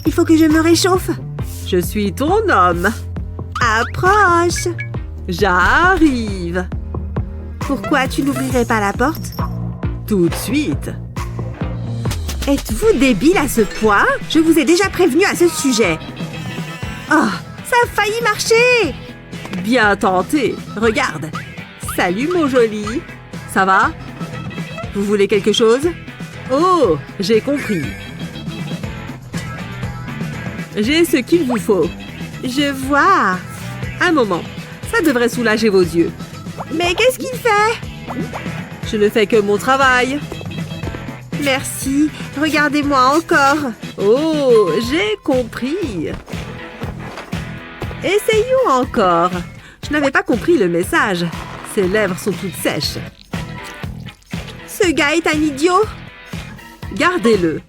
Il faut que je me réchauffe. Je suis ton homme. Approche. J'arrive. Pourquoi tu n'ouvrirais pas la porte? Tout de suite. Êtes-vous débile à ce point? Je vous ai déjà prévenu à ce sujet. Oh, ça a failli marcher. Bien tenté. Regarde. Salut mon joli. Ça va? Vous voulez quelque chose? Oh, j'ai compris. J'ai ce qu'il vous faut. Je vois. Un moment. Ça devrait soulager vos yeux. Mais qu'est-ce qu'il fait? Je ne fais que mon travail. Merci. Regardez-moi encore. Oh, j'ai compris. Essayons encore. Je n'avais pas compris le message. Ses lèvres sont toutes sèches. Ce gars est un idiot. Gardez-le.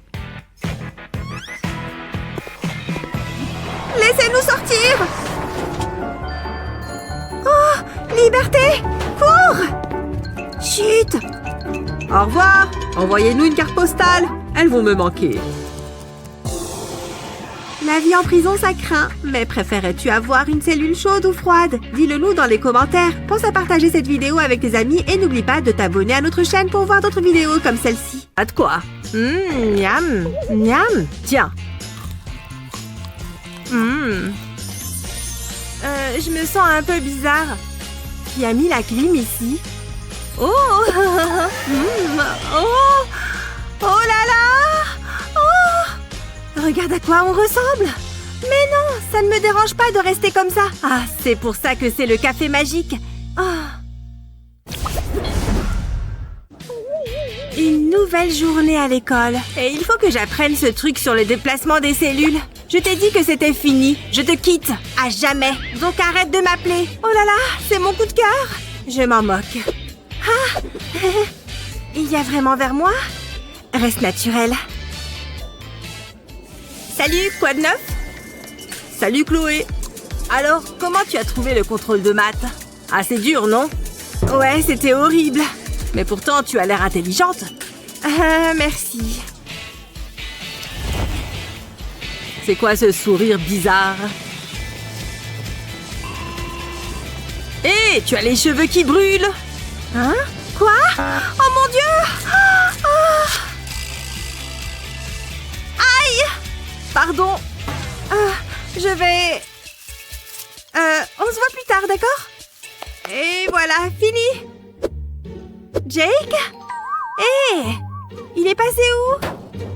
Laissez-nous sortir. Oh, liberté. Cours. Chut. Au revoir. Envoyez-nous une carte postale. Elles vont me manquer. La vie en prison, ça craint. Mais préférais-tu avoir une cellule chaude ou froide? Dis-le nous dans les commentaires. Pense à partager cette vidéo avec tes amis et n'oublie pas de t'abonner à notre chaîne pour voir d'autres vidéos comme celle-ci. À de quoi? Miam. Miam. Tiens. Je me sens un peu bizarre. Qui a mis la clim ici? Oh. Oh. Oh là là. Oh. Regarde à quoi on ressemble. Mais non, ça ne me dérange pas de rester comme ça. Ah, c'est pour ça que c'est le café magique. Une nouvelle journée à l'école. Et il faut que j'apprenne ce truc sur le déplacement des cellules. Je t'ai dit que c'était fini. Je te quitte. À jamais. Donc arrête de m'appeler. Oh là là, c'est mon coup de cœur. Je m'en moque. Ah. Il y a vraiment vers moi? Reste naturel. Salut, quoi de neuf? Salut Chloé. Alors, comment tu as trouvé le contrôle de maths? Assez dur, non? Ouais, c'était horrible. Mais pourtant, tu as l'air intelligente. Merci. C'est quoi ce sourire bizarre? Hé, tu as les cheveux qui brûlent. Hein? Quoi? Oh mon Dieu! Aïe! Pardon. Je vais... on se voit plus tard, d'accord? Et voilà, fini. Jake? Hé! Il est passé où?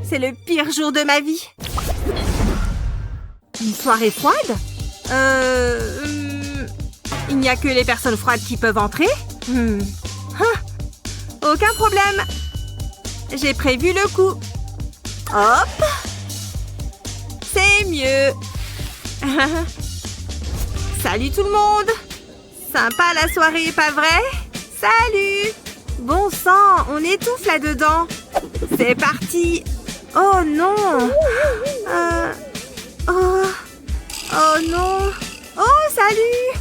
C'est le pire jour de ma vie. Une soirée froide? Il n'y a que les personnes froides qui peuvent entrer? Aucun problème. J'ai prévu le coup. Hop. C'est mieux. Salut tout le monde. Sympa la soirée, pas vrai? Salut. Bon sang, on étouffe là-dedans. C'est parti. Oh non. Oh non. Oh, salut.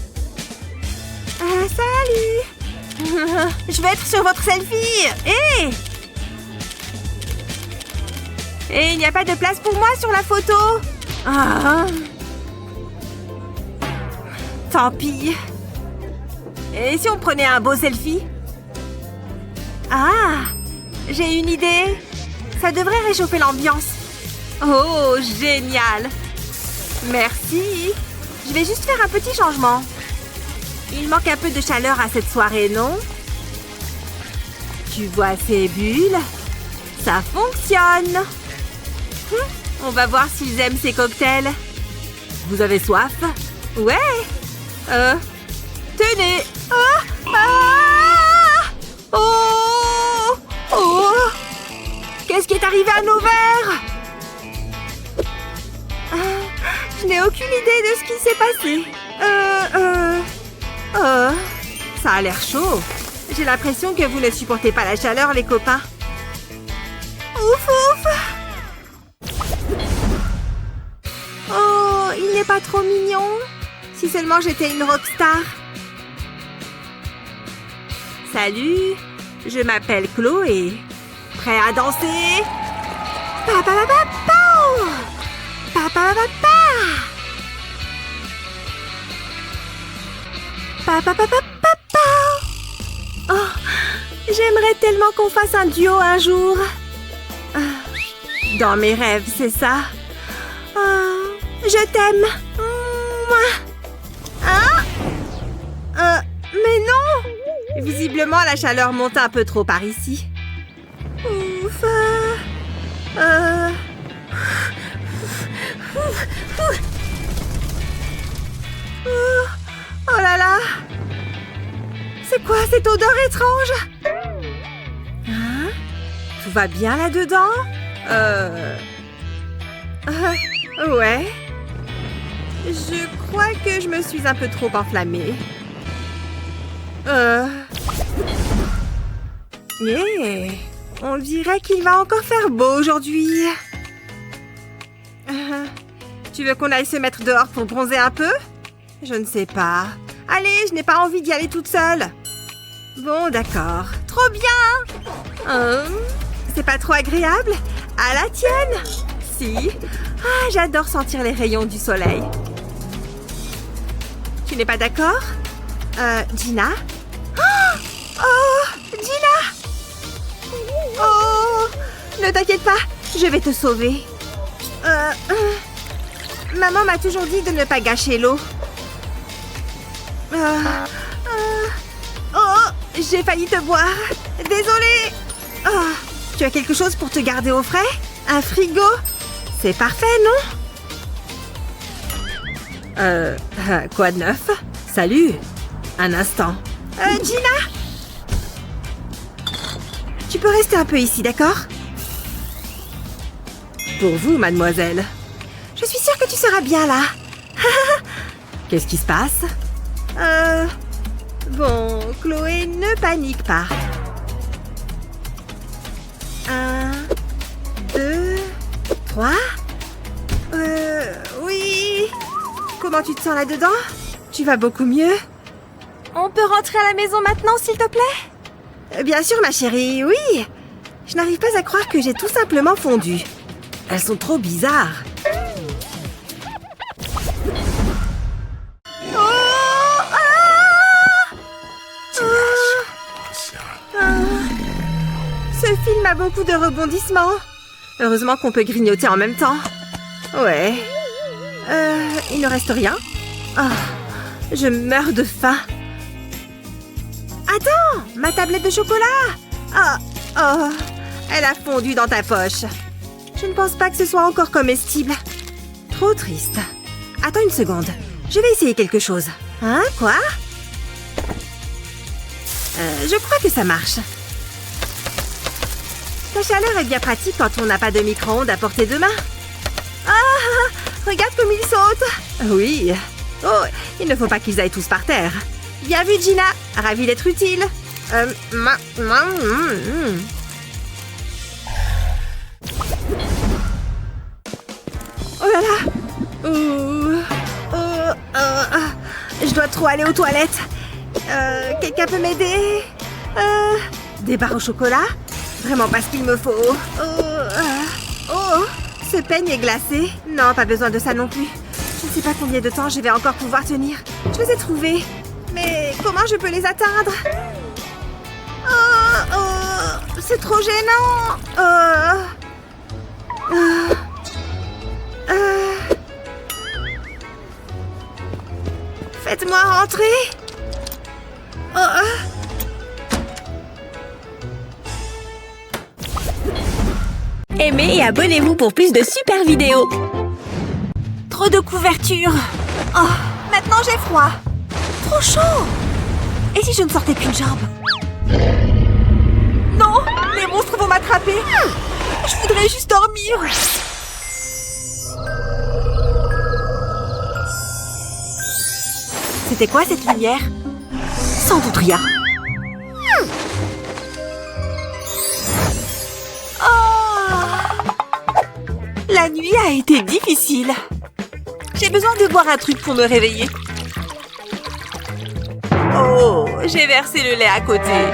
Salut. Je vais être sur votre selfie. Et il n'y a pas de place pour moi sur la photo. Ah. Tant pis. Et si on prenait un beau selfie? Ah, j'ai une idée. Ça devrait réchauffer l'ambiance. Oh, génial. Merci. Je vais juste faire un petit changement. Il manque un peu de chaleur à cette soirée, non? Tu vois ces bulles? Ça fonctionne. On va voir s'ils aiment ces cocktails. Vous avez soif? Ouais. Tenez. Oh! Qu'est-ce qui est arrivé à nos verres? Je n'ai aucune idée de ce qui s'est passé. Ça a l'air chaud. J'ai l'impression que vous ne supportez pas la chaleur, les copains. Ouf, ouf. Oh, il n'est pas trop mignon. Si seulement j'étais une rockstar. Salut, je m'appelle Chloé. Prêt à danser? Papa, papa, papa, papa, papa, papa. Oh, j'aimerais tellement qu'on fasse un duo un jour. Dans mes rêves, c'est ça. Je t'aime. Mais non! Visiblement, la chaleur monte un peu trop par ici. Ouf. Oh là là! C'est quoi cette odeur étrange? Hein? Tout va bien là-dedans? Ouais. Je crois que je me suis un peu trop enflammée. Yeah. On dirait qu'il va encore faire beau aujourd'hui. Tu veux qu'on aille se mettre dehors pour bronzer un peu? Je ne sais pas. Allez, je n'ai pas envie d'y aller toute seule. Bon, d'accord. Trop bien! C'est pas trop agréable? À la tienne? Si. Ah, j'adore sentir les rayons du soleil. Tu n'es pas d'accord? Gina? Oh, Gina! Oh, ne t'inquiète pas, je vais te sauver. Maman m'a toujours dit de ne pas gâcher l'eau. Oh, j'ai failli te boire. Désolée. Oh, tu as quelque chose pour te garder au frais? Un frigo? C'est parfait, non? Quoi de neuf? Salut. Un instant. Gina? Tu peux rester un peu ici, d'accord? Pour vous, mademoiselle. Je suis sûre que tu seras bien là. Qu'est-ce qui se passe? Bon, Chloé, ne panique pas. 1, 2, 3. Oui. Comment tu te sens là-dedans? Tu vas beaucoup mieux? On peut rentrer à la maison maintenant, s'il te plaît? Bien sûr, ma chérie, oui. Je n'arrive pas à croire que j'ai tout simplement fondu. Elles sont trop bizarres. Ce film a beaucoup de rebondissements. Heureusement qu'on peut grignoter en même temps. Ouais. Il ne reste rien. Oh, je meurs de faim. Attends, ma tablette de chocolat. Oh, elle a fondu dans ta poche. Je ne pense pas que ce soit encore comestible. Trop triste. Attends une seconde. Je vais essayer quelque chose. Hein, quoi? Je crois que ça marche. La chaleur est bien pratique quand on n'a pas de micro-ondes à portée de main. Ah, regarde comme ils sautent. Oui. Oh, il ne faut pas qu'ils aillent tous par terre. Bien vu, Gina. Ravie d'être utile. Oh là là. Je dois trop aller aux toilettes. Quelqu'un peut m'aider? Des barres au chocolat? Vraiment pas ce qu'il me faut. Ce peigne est glacé. Non, pas besoin de ça non plus. Je ne sais pas combien de temps je vais encore pouvoir tenir. Je les ai trouvés. Mais comment je peux les atteindre? C'est trop gênant. Faites-moi rentrer. Aimez et abonnez-vous pour plus de super vidéos. Trop de couverture. Oh, maintenant j'ai froid. Trop chaud. Et si je ne sortais qu'une jambe? Non, les monstres vont m'attraper. Je voudrais juste dormir. C'était quoi cette lumière? Sans doute rien. La nuit a été difficile. J'ai besoin de boire un truc pour me réveiller. Oh, j'ai versé le lait à côté.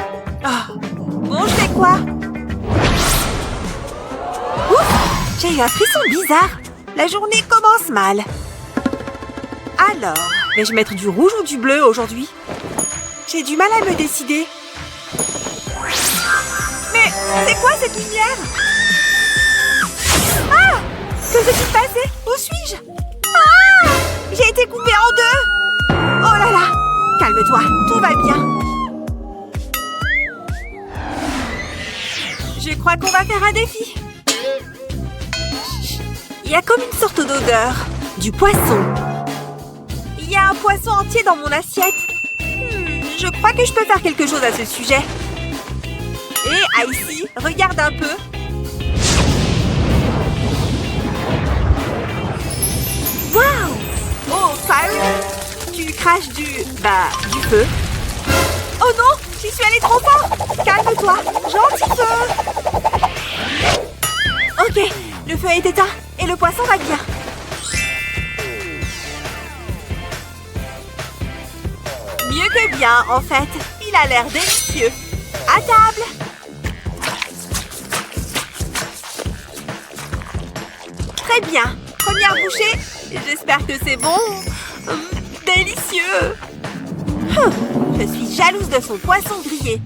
Bon, je fais quoi? Ouf, j'ai eu un frisson bizarre. La journée commence mal. Alors, vais-je mettre du rouge ou du bleu aujourd'hui? J'ai du mal à me décider. Mais c'est quoi cette lumière? Ah! Que s'est-il passé? Où suis-je? Ah! J'ai été coupée en deux! Oh là là! Calme-toi, tout va bien. Je crois qu'on va faire un défi. Il y a comme une sorte d'odeur. Du poisson. Il y a un poisson entier dans mon assiette. Je crois que je peux faire quelque chose à ce sujet. Et ici, regarde un peu. Waouh! Oh, Fire! Tu craches du feu. Oh non! J'y suis allée trop fort! Calme-toi! Gentil feu! Ok, le feu est éteint et le poisson va bien. Mieux que bien, en fait. Il a l'air délicieux. À table! Très bien. Première bouchée. J'espère que c'est bon. Délicieux. Je suis jalouse de son poisson grillé.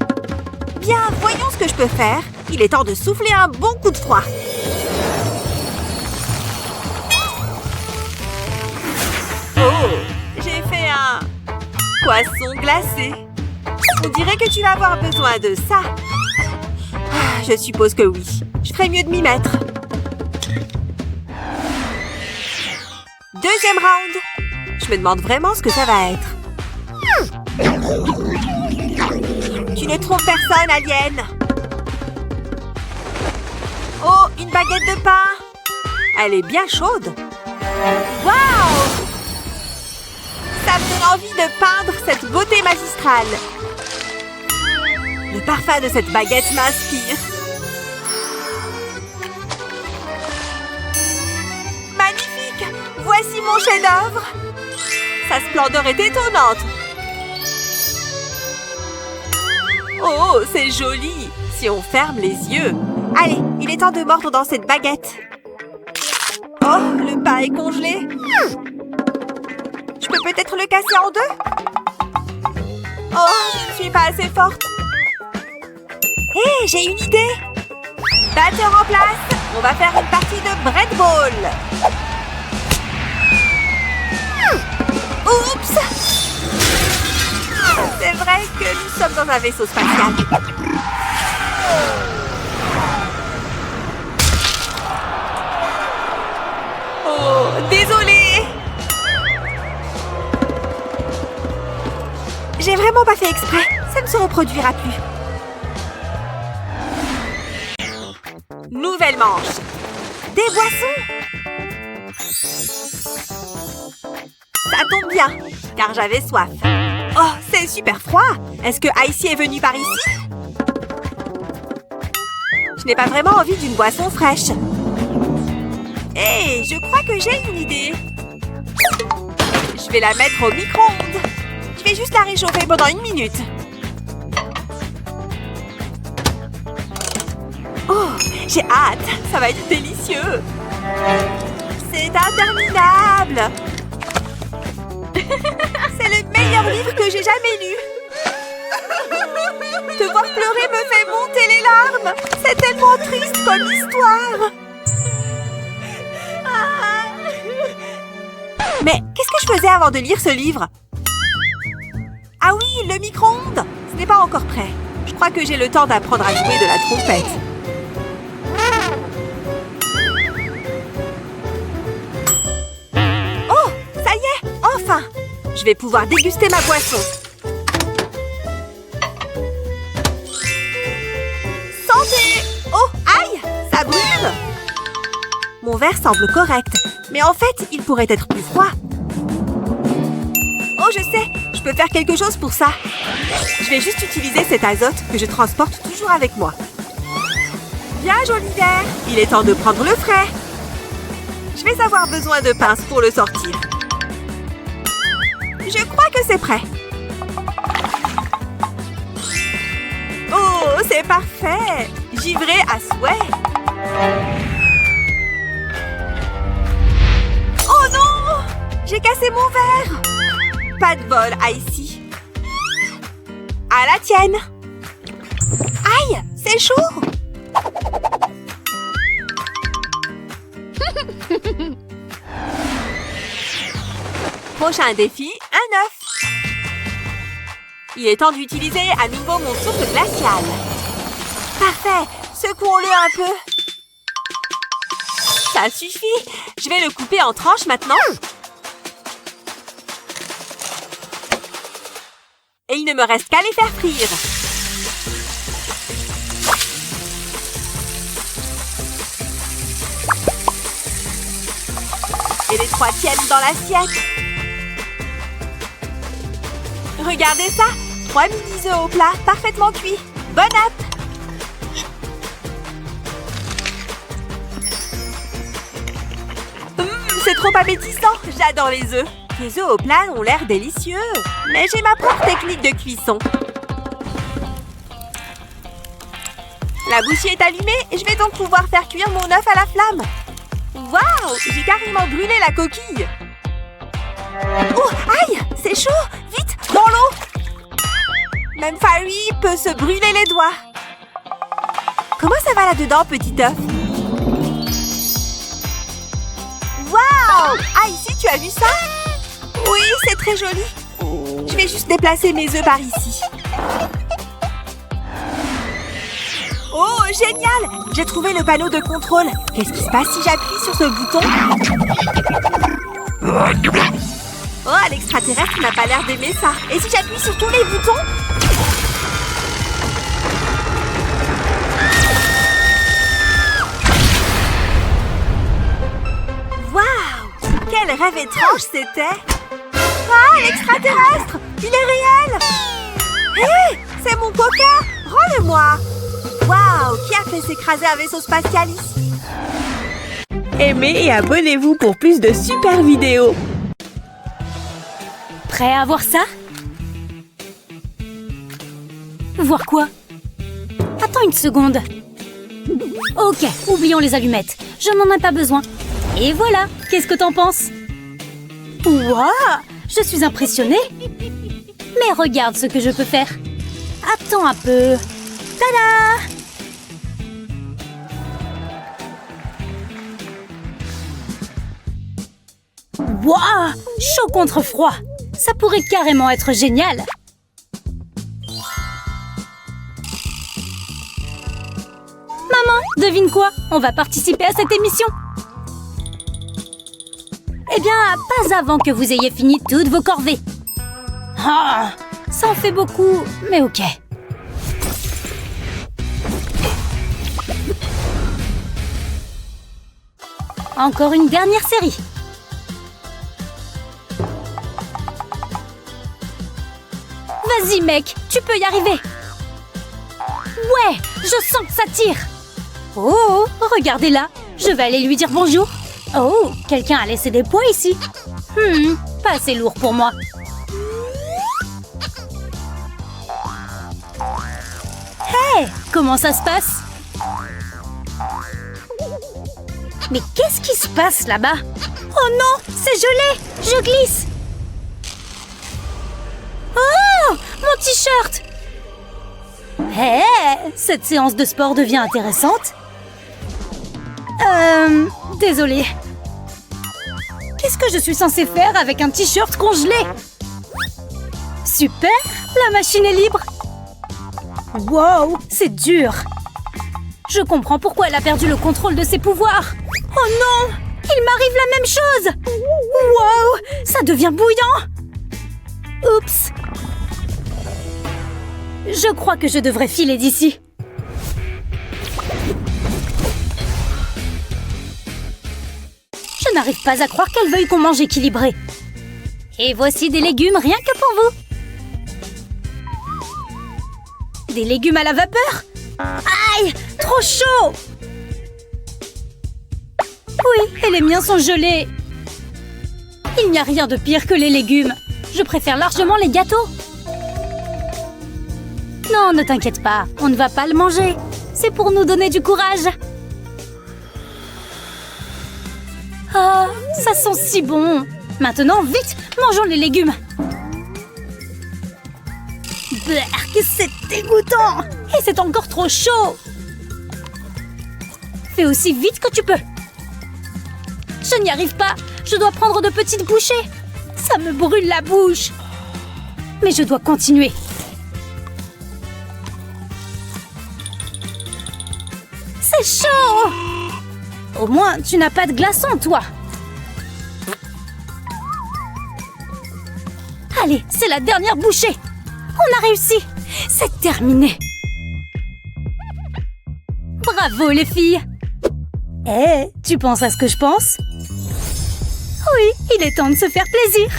Bien, voyons ce que je peux faire. Il est temps de souffler un bon coup de froid. Oh, j'ai fait un poisson glacé. On dirait que tu vas avoir besoin de ça. Je suppose que oui. Je ferais mieux de m'y mettre. Deuxième round. Je me demande vraiment ce que ça va être. Tu ne trouves personne, alien. Oh, une baguette de pain. Elle est bien chaude. Waouh! Ça me donne envie de peindre cette beauté magistrale. Le parfum de cette baguette m'inspire. Magnifique! Voici mon chef-d'œuvre. Sa splendeur est étonnante. Oh, c'est joli! Si on ferme les yeux. Allez, il est temps de mordre dans cette baguette. Oh, le pain est congelé. Je peux peut-être le casser en deux? Oh, je ne suis pas assez forte. Hé, j'ai une idée. Batteur en place. On va faire une partie de bread ball. Oups! C'est vrai que nous sommes dans un vaisseau spatial. Oh, désolée! J'ai vraiment pas fait exprès. Ça ne se reproduira plus. Nouvelle manche. Des boissons. Ça tombe bien, car j'avais soif. Oh, c'est super froid. Est-ce que Icy est venu par ici? Je n'ai pas vraiment envie d'une boisson fraîche. Hé, je crois que j'ai une idée. Je vais la mettre au micro-ondes. Je vais juste la réchauffer pendant 1 minute. Oh, j'ai hâte. Ça va être délicieux. C'est interminable. C'est le meilleur livre que j'ai jamais lu. Te voir pleurer me fait monter les larmes. C'est tellement triste comme histoire. Mais qu'est-ce que je faisais avant de lire ce livre? Ah oui, le micro-ondes. Ce n'est pas encore prêt. Je crois que j'ai le temps d'apprendre à jouer de la trompette. Oh, ça y est, enfin! Je vais pouvoir déguster ma boisson. Santé! Oh, aïe! Ça brûle! Mon verre semble correct, mais en fait, il pourrait être plus froid. Oh, je sais! Je peux faire quelque chose pour ça. Je vais juste utiliser cet azote que je transporte toujours avec moi. Bien, joli verre! Il est temps de prendre le frais. Je vais avoir besoin de pinces pour le sortir. Je crois que c'est prêt. Oh, c'est parfait! Givré à souhait. Oh non! J'ai cassé mon verre! Pas de bol, Icy. À la tienne! Aïe! C'est chaud! Prochain défi, un œuf. Il est temps d'utiliser à nouveau mon souffle glacial. Parfait, secouons-le un peu. Ça suffit. Je vais le couper en tranches maintenant. Et il ne me reste qu'à les faire frire. Et les 3 tiennent dans l'assiette. Regardez ça! 3 mini-œufs au plat, parfaitement cuits. Bon app! C'est trop appétissant! J'adore les œufs. Les œufs au plat ont l'air délicieux. Mais j'ai ma propre technique de cuisson. La bougie est allumée et je vais donc pouvoir faire cuire mon œuf à la flamme. Waouh! J'ai carrément brûlé la coquille. Oh, aïe! C'est chaud! Vite, dans l'eau! Même Fairy peut se brûler les doigts. Comment ça va là-dedans, petit œuf? Waouh! Ah, ici, tu as vu ça? Oui, c'est très joli. Je vais juste déplacer mes œufs par ici. Oh, génial! J'ai trouvé le panneau de contrôle. Qu'est-ce qui se passe si j'appuie sur ce bouton? Oh, l'extraterrestre n'a pas l'air d'aimer ça. Et si j'appuie sur tous les boutons? Waouh! Quel rêve étrange c'était! Ah, l'extraterrestre! Il est réel! Hé! C'est mon coca! Rends-le-moi! Waouh! Qui a fait s'écraser un vaisseau spatial ici? Aimez et abonnez-vous pour plus de super vidéos. Prêt à voir ça? Voir quoi? Attends une seconde. Ok, oublions les allumettes. Je n'en ai pas besoin. Et voilà, qu'est-ce que t'en penses? Waouh! Je suis impressionnée. Mais regarde ce que je peux faire. Attends un peu. Tada! Waouh! Chaud contre froid. Ça pourrait carrément être génial. Maman, devine quoi? On va participer à cette émission. Eh bien, pas avant que vous ayez fini toutes vos corvées. Ah, ça en fait beaucoup, mais ok. encore une dernière série. Vas-y, mec, tu peux y arriver. Ouais, je sens que ça tire. Oh, regardez-la. Je vais aller lui dire bonjour. Oh, quelqu'un a laissé des poids ici. Pas assez lourd pour moi. Hey, comment ça se passe? Mais qu'est-ce qui se passe là-bas? Oh non, c'est gelé! Je glisse! Oh, mon t-shirt! Hé, cette séance de sport devient intéressante. Désolée. Qu'est-ce que je suis censée faire avec un t-shirt congelé? Super, la machine est libre. Wow, c'est dur. Je comprends pourquoi elle a perdu le contrôle de ses pouvoirs. Oh non, il m'arrive la même chose. Wow, ça devient bouillant. Oups. Je crois que je devrais filer d'ici. Je n'arrive pas à croire qu'elle veuille qu'on mange équilibré. Et voici des légumes rien que pour vous. Des légumes à la vapeur? Aïe, trop chaud! Oui, et les miens sont gelés. Il n'y a rien de pire que les légumes. Je préfère largement les gâteaux. Non, ne t'inquiète pas, on ne va pas le manger. C'est pour nous donner du courage. Ah, ça sent si bon. Maintenant, vite, mangeons les légumes. Berk, c'est dégoûtant. Et c'est encore trop chaud. Fais aussi vite que tu peux. Je n'y arrive pas. Je dois prendre de petites bouchées. Ça me brûle la bouche. Mais je dois continuer. C'est chaud. Au moins, tu n'as pas de glaçons, toi. Allez, c'est la dernière bouchée. On a réussi. C'est terminé. Bravo, les filles. Eh, tu penses à ce que je pense? Oui, il est temps de se faire plaisir.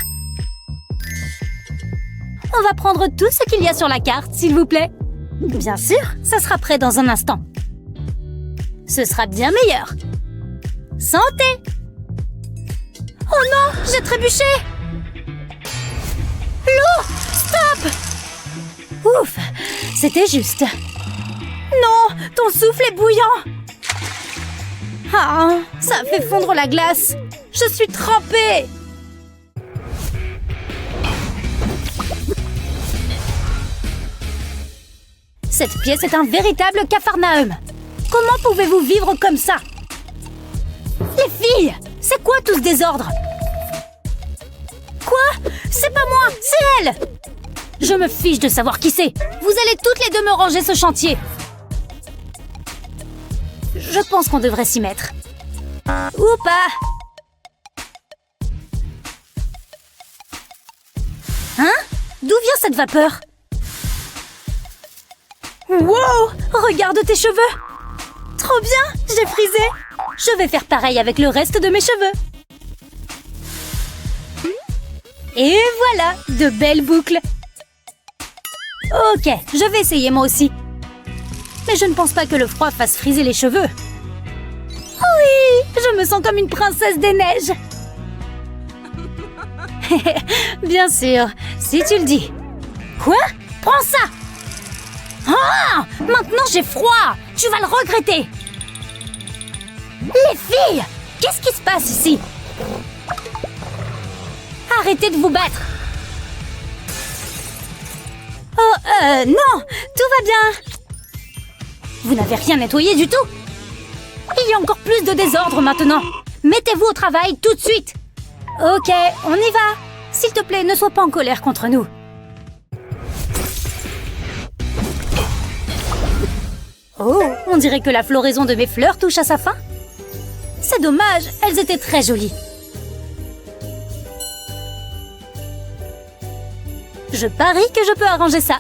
On va prendre tout ce qu'il y a sur la carte, s'il vous plaît. Bien sûr, ça sera prêt dans un instant. Ce sera bien meilleur. Santé! Oh non, j'ai trébuché! L'eau! Stop! Ouf, c'était juste. Non, ton souffle est bouillant! Ah, ça fait fondre la glace. Je suis trempée! Cette pièce est un véritable capharnaüm. Comment pouvez-vous vivre comme ça? Les filles, c'est quoi tout ce désordre? Quoi? C'est pas moi, c'est elle! Je me fiche de savoir qui c'est. Vous allez toutes les deux me ranger ce chantier. Je pense qu'on devrait s'y mettre. Ou pas. Hein? D'où vient cette vapeur? Wow! Regarde tes cheveux! Trop bien! J'ai frisé! Je vais faire pareil avec le reste de mes cheveux. Et voilà! De belles boucles! Ok, je vais essayer moi aussi. Mais je ne pense pas que le froid fasse friser les cheveux. Oui! Je me sens comme une princesse des neiges! Bien sûr, si tu le dis. Quoi? Prends ça! Ah! Maintenant j'ai froid! Tu vas le regretter! Les filles! Qu'est-ce qui se passe ici? Arrêtez de vous battre! Oh, non! Tout va bien! Vous n'avez rien nettoyé du tout! Il y a encore plus de désordre maintenant! Mettez-vous au travail tout de suite! Ok, on y va! S'il te plaît, ne sois pas en colère contre nous. Oh, on dirait que la floraison de mes fleurs touche à sa fin. C'est dommage, elles étaient très jolies. Je parie que je peux arranger ça.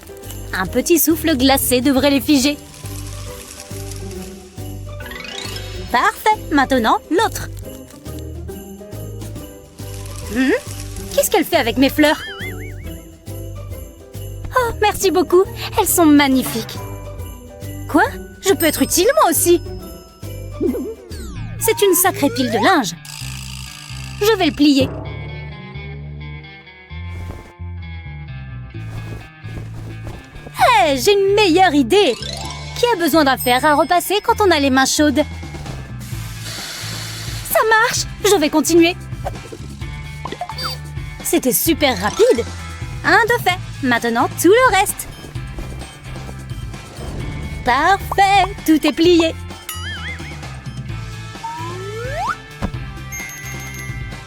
Un petit souffle glacé devrait les figer. Parfait, maintenant l'autre. Qu'est-ce qu'elle fait avec mes fleurs? Oh, merci beaucoup. Elles sont magnifiques. Quoi? Je peux être utile moi aussi. C'est une sacrée pile de linge. Je vais le plier. Hey, j'ai une meilleure idée. Qui a besoin d'un fer à repasser quand on a les mains chaudes? Ça marche. Je vais continuer. C'était super rapide. Un de fait. Maintenant, tout le reste. Parfait. Tout est plié.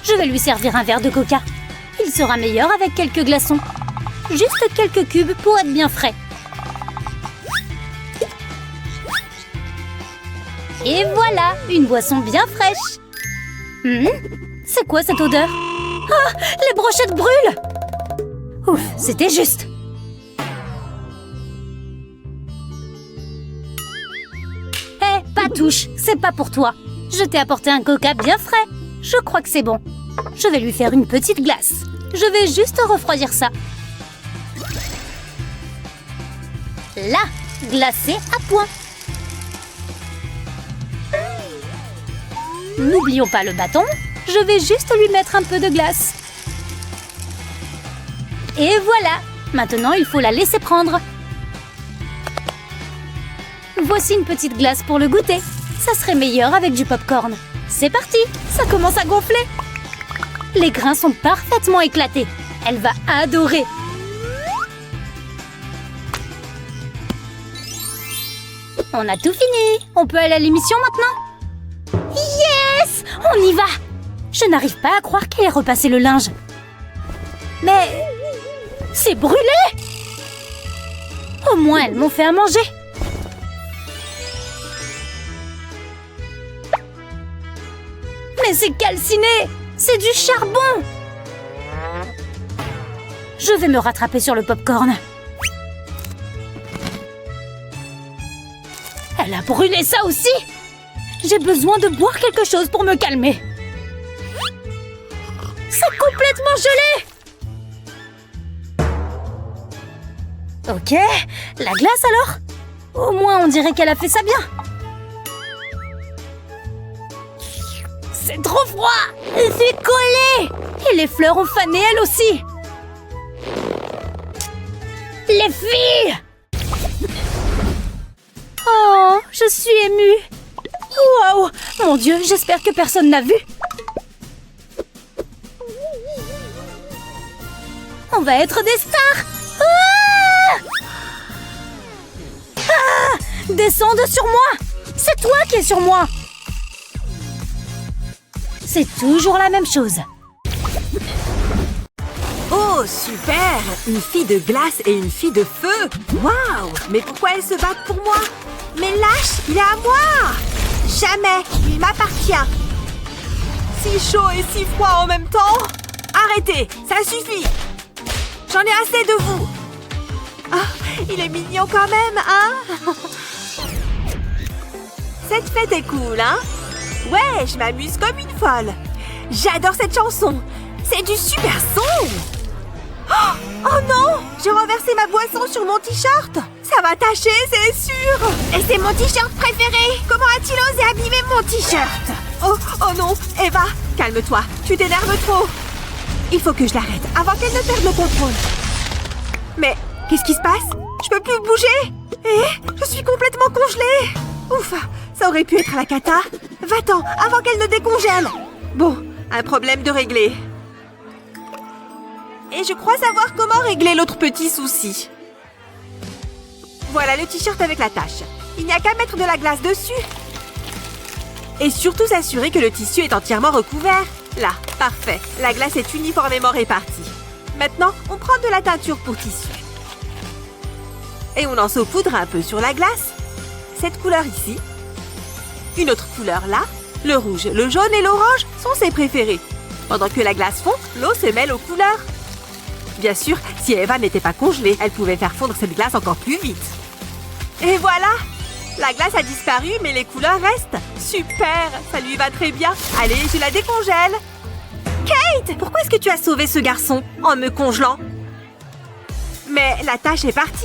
Je vais lui servir un verre de coca. Il sera meilleur avec quelques glaçons. Juste quelques cubes pour être bien frais. Et voilà, une boisson bien fraîche. C'est quoi cette odeur? Ah, les brochettes brûlent! Ouf, c'était juste. Hé, pas touche, c'est pas pour toi. Je t'ai apporté un coca bien frais. Je crois que c'est bon. Je vais lui faire une petite glace. Je vais juste refroidir ça. Là, glacé à point. N'oublions pas le bâton. Je vais juste lui mettre un peu de glace. Et voilà. Maintenant, il faut la laisser prendre. Voici une petite glace pour le goûter. Ça serait meilleur avec du popcorn. C'est parti. Ça commence à gonfler. Les grains sont parfaitement éclatés. Elle va adorer. On a tout fini. On peut aller à l'émission maintenant? Yes! On y va! Je n'arrive pas à croire qu'elle ait repassé le linge. Mais... c'est brûlé! Au moins, elles m'ont fait à manger. Mais c'est calciné! C'est du charbon! Je vais me rattraper sur le popcorn. Elle a brûlé ça aussi! J'ai besoin de boire quelque chose pour me calmer. C'est complètement gelé! Ok, la glace alors? Au moins on dirait qu'elle a fait ça bien. C'est trop froid! C'est collé! Et les fleurs ont fané elles aussi! Les filles! Oh, je suis émue! Waouh! Mon Dieu, j'espère que personne n'a vu! On va être des stars! Ah! Ah! Descende sur moi! C'est toi qui es sur moi! C'est toujours la même chose. Oh, super! Une fille de glace et une fille de feu! Waouh! Mais pourquoi elles se battent pour moi? Mais lâche, il est à moi! Jamais! Il m'appartient! Si chaud et si froid en même temps! Arrêtez! Ça suffit! J'en ai assez de vous! Ah, il est mignon quand même, hein? Cette fête est cool, hein? Ouais, je m'amuse comme une folle! J'adore cette chanson! C'est du super son! Oh non! J'ai renversé ma boisson sur mon t-shirt! Ça va tacher, c'est sûr! Et c'est mon t-shirt préféré! Comment a-t-il osé abîmer mon t-shirt? Oh non! Eva, calme-toi! Tu t'énerves trop! Il faut que je l'arrête avant qu'elle ne perde le contrôle. Mais qu'est-ce qui se passe? Je peux plus bouger! Je suis complètement congelée! Ouf! Ça aurait pu être la cata! Va-t'en avant qu'elle ne décongèle! Bon, un problème de régler. Et je crois savoir comment régler l'autre petit souci. Voilà le t-shirt avec la tache. Il n'y a qu'à mettre de la glace dessus. Et surtout s'assurer que le tissu est entièrement recouvert. Là, parfait. La glace est uniformément répartie. Maintenant, on prend de la teinture pour tissu. Et on en saupoudre un peu sur la glace. Cette couleur ici. Une autre couleur là. Le rouge, le jaune et l'orange sont ses préférés. Pendant que la glace fond, l'eau se mêle aux couleurs. Bien sûr, si Eva n'était pas congelée, elle pouvait faire fondre cette glace encore plus vite. Et voilà! La glace a disparu, mais les couleurs restent. Super! Ça lui va très bien. Allez, je la décongèle. Kate, pourquoi est-ce que tu as sauvé ce garçon en me congelant? Mais la tâche est partie.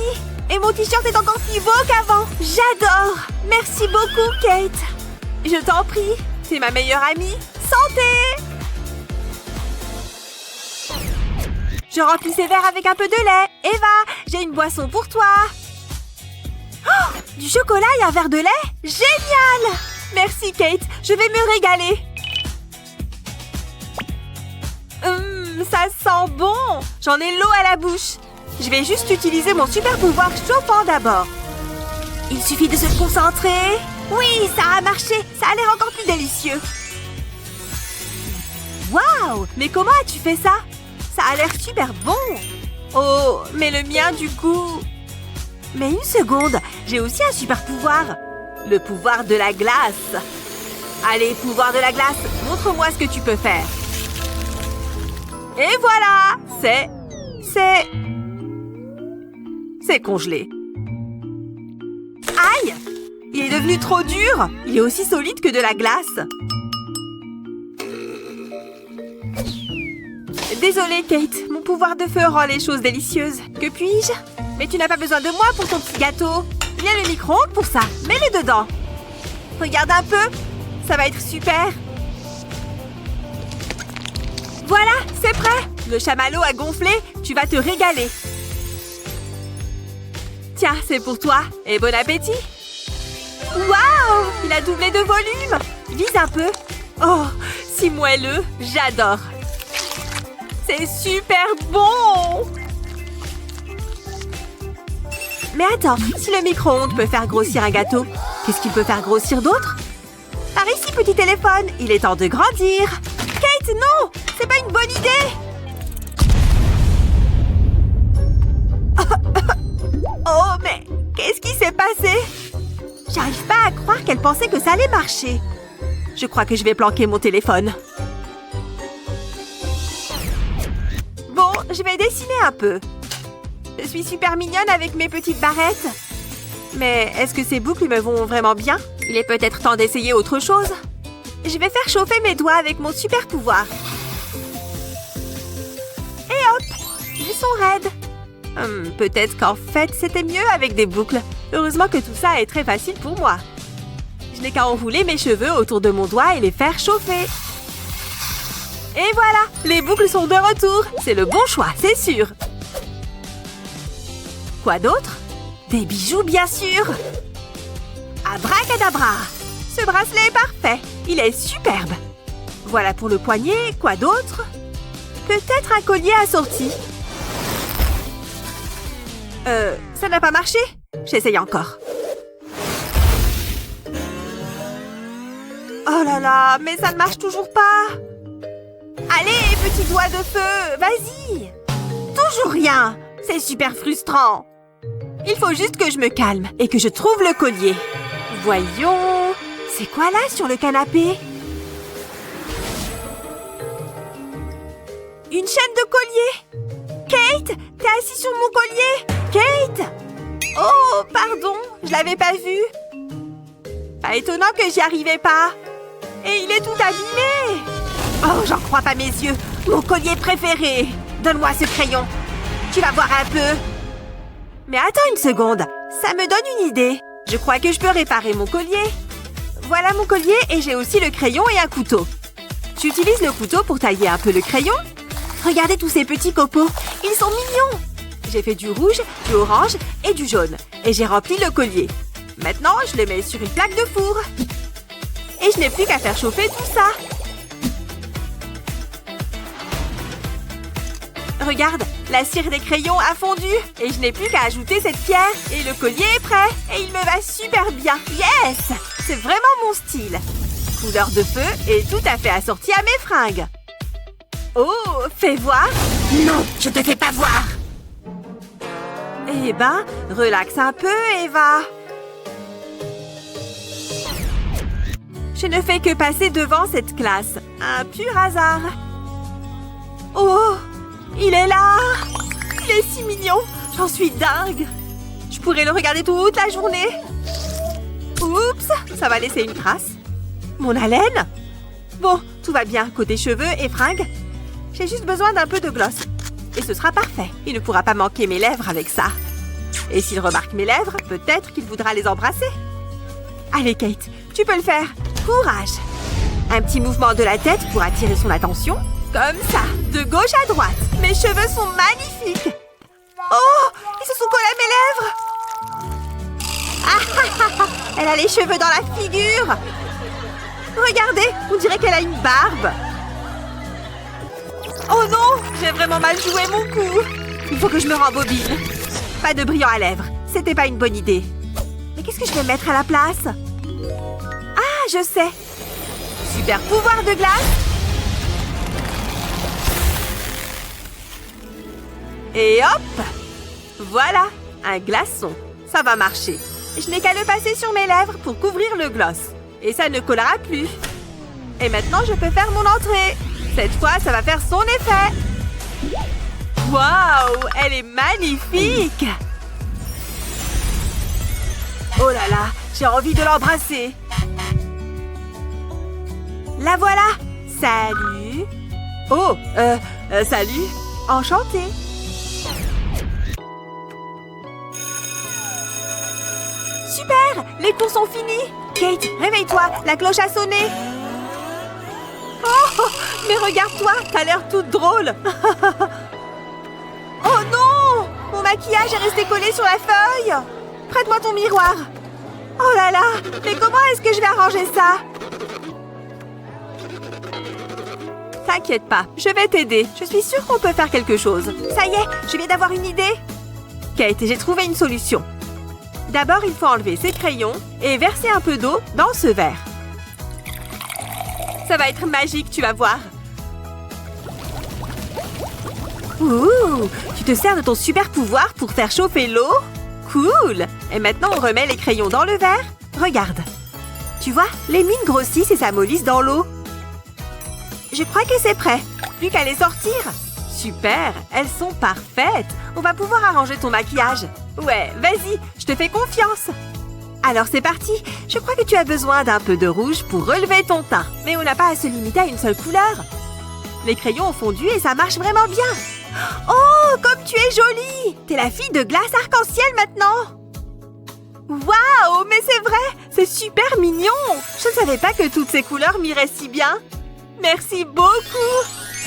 Et mon t-shirt est encore plus beau qu'avant. J'adore. Merci beaucoup, Kate. Je t'en prie. T'es ma meilleure amie. Santé! Je remplis ces verres avec un peu de lait. Eva, j'ai une boisson pour toi. Oh, du chocolat et un verre de lait? Génial! Merci, Kate. Je vais me régaler. Ça sent bon. J'en ai l'eau à la bouche. Je vais juste utiliser mon super pouvoir chauffant d'abord. Il suffit de se concentrer. Oui, ça a marché. Ça a l'air encore plus délicieux. Waouh! Mais comment as-tu fait ça? Ça a l'air super bon. Oh, mais le mien du coup... Mais une seconde, j'ai aussi un super pouvoir. Le pouvoir de la glace. Allez, pouvoir de la glace, montre-moi ce que tu peux faire. Et voilà! C'est congelé. Aïe! Il est devenu trop dur. Il est aussi solide que de la glace. Désolée, Kate. Mon pouvoir de feu rend les choses délicieuses. Que puis-je? Mais tu n'as pas besoin de moi pour ton petit gâteau. Il y a le micro-ondes pour ça. Mets-le dedans. Regarde un peu. Ça va être super. Voilà, c'est prêt. Le chamallow a gonflé. Tu vas te régaler. Tiens, c'est pour toi. Et bon appétit. Waouh! Il a doublé de volume. Vise un peu. Oh, si moelleux. J'adore. C'est super bon! Mais attends, si le micro-ondes peut faire grossir un gâteau, qu'est-ce qu'il peut faire grossir d'autre? Par ici, petit téléphone, il est temps de grandir. Kate, non! C'est pas une bonne idée! Oh, mais qu'est-ce qui s'est passé? J'arrive pas à croire qu'elle pensait que ça allait marcher. Je crois que je vais planquer mon téléphone. Bon, je vais dessiner un peu. Je suis super mignonne avec mes petites barrettes. Mais est-ce que ces boucles me vont vraiment bien? Il est peut-être temps d'essayer autre chose. Je vais faire chauffer mes doigts avec mon super pouvoir. Et hop! Ils sont raides. Peut-être qu'en fait, c'était mieux avec des boucles. Heureusement que tout ça est très facile pour moi. Je n'ai qu'à enrouler mes cheveux autour de mon doigt et les faire chauffer. Et voilà, les boucles sont de retour. C'est le bon choix, c'est sûr. Quoi d'autre? Des bijoux, bien sûr. Abracadabra. Ce bracelet est parfait. Il est superbe. Voilà pour le poignet. Quoi d'autre? Peut-être un collier assorti. Ça n'a pas marché? J'essaye encore. Oh là là, mais ça ne marche toujours pas. Allez, petit doigt de feu, vas-y. Toujours rien. C'est super frustrant. Il faut juste que je me calme et que je trouve le collier. Voyons. C'est quoi là sur le canapé? Une chaîne de collier. Kate, t'es assis sur mon collier. Kate! Oh, pardon, je l'avais pas vu. Pas étonnant que j'y arrivais pas. Et il est tout abîmé. Oh, j'en crois pas mes yeux. Mon collier préféré. Donne-moi ce crayon. Tu vas voir un peu. Mais attends une seconde. Ça me donne une idée. Je crois que je peux réparer mon collier. Voilà mon collier et j'ai aussi le crayon et un couteau. J'utilise le couteau pour tailler un peu le crayon. Regardez tous ces petits copeaux. Ils sont mignons. J'ai fait du rouge, du orange et du jaune. Et j'ai rempli le collier. Maintenant, je le mets sur une plaque de four. Et je n'ai plus qu'à faire chauffer tout ça. Regarde, la cire des crayons a fondu. Et je n'ai plus qu'à ajouter cette pierre. Et le collier est prêt. Et il me va super bien. Yes! C'est vraiment mon style. Couleur de feu et tout à fait assorti à mes fringues. Oh, fais voir. Non, je te fais pas voir. Eh ben, relaxe un peu, Eva. Je ne fais que passer devant cette classe. Un pur hasard. Oh, il est là. Il est si mignon. J'en suis dingue. Je pourrais le regarder toute la journée. Oups, ça va laisser une trace. Mon haleine? Bon, tout va bien côté cheveux et fringues. J'ai juste besoin d'un peu de gloss. Et ce sera parfait. Il ne pourra pas manquer mes lèvres avec ça. Et s'il remarque mes lèvres, peut-être qu'il voudra les embrasser. Allez, Kate, tu peux le faire. Courage. Un petit mouvement de la tête pour attirer son attention. Comme ça, de gauche à droite. Mes cheveux sont magnifiques. Oh, ils se sont collés à mes lèvres. Elle a les cheveux dans la figure. Regardez, on dirait qu'elle a une barbe. Oh non, j'ai vraiment mal joué mon coup. Il faut que je me rembobine. Pas de brillant à lèvres, c'était pas une bonne idée. Mais qu'est-ce que je vais mettre à la place? Ah, je sais. Super pouvoir de glace. Et hop! Voilà, un glaçon. Ça va marcher. Je n'ai qu'à le passer sur mes lèvres pour couvrir le gloss. Et ça ne collera plus. Et maintenant, je peux faire mon entrée. Cette fois, ça va faire son effet. Waouh, elle est magnifique! Oh là là, j'ai envie de l'embrasser. La voilà. Salut. Oh, salut. Enchantée. Super, les cours sont finis. Kate, réveille-toi, la cloche a sonné. Oh, mais regarde-toi, t'as l'air toute drôle. Oh non, mon maquillage est resté collé sur la feuille. Prête-moi ton miroir. Oh là là, mais comment est-ce que je vais arranger ça? T'inquiète pas, je vais t'aider. Je suis sûre qu'on peut faire quelque chose. Ça y est, je viens d'avoir une idée. Kate, j'ai trouvé une solution. D'abord, il faut enlever ces crayons et verser un peu d'eau dans ce verre. Ça va être magique, tu vas voir. Ouh, tu te sers de ton super pouvoir pour faire chauffer l'eau? Cool! Et maintenant, on remet les crayons dans le verre. Regarde. Tu vois, les mines grossissent et s'amollissent dans l'eau. Je crois que c'est prêt. Plus qu'à les sortir. Super, elles sont parfaites. On va pouvoir arranger ton maquillage. Ouais, vas-y, je te fais confiance. Alors c'est parti. Je crois que tu as besoin d'un peu de rouge pour relever ton teint. Mais on n'a pas à se limiter à une seule couleur. Les crayons ont fondu et ça marche vraiment bien. Oh, comme tu es jolie! T'es la fille de glace arc-en-ciel maintenant. Waouh, mais c'est vrai, c'est super mignon. Je ne savais pas que toutes ces couleurs m'iraient si bien. Merci beaucoup.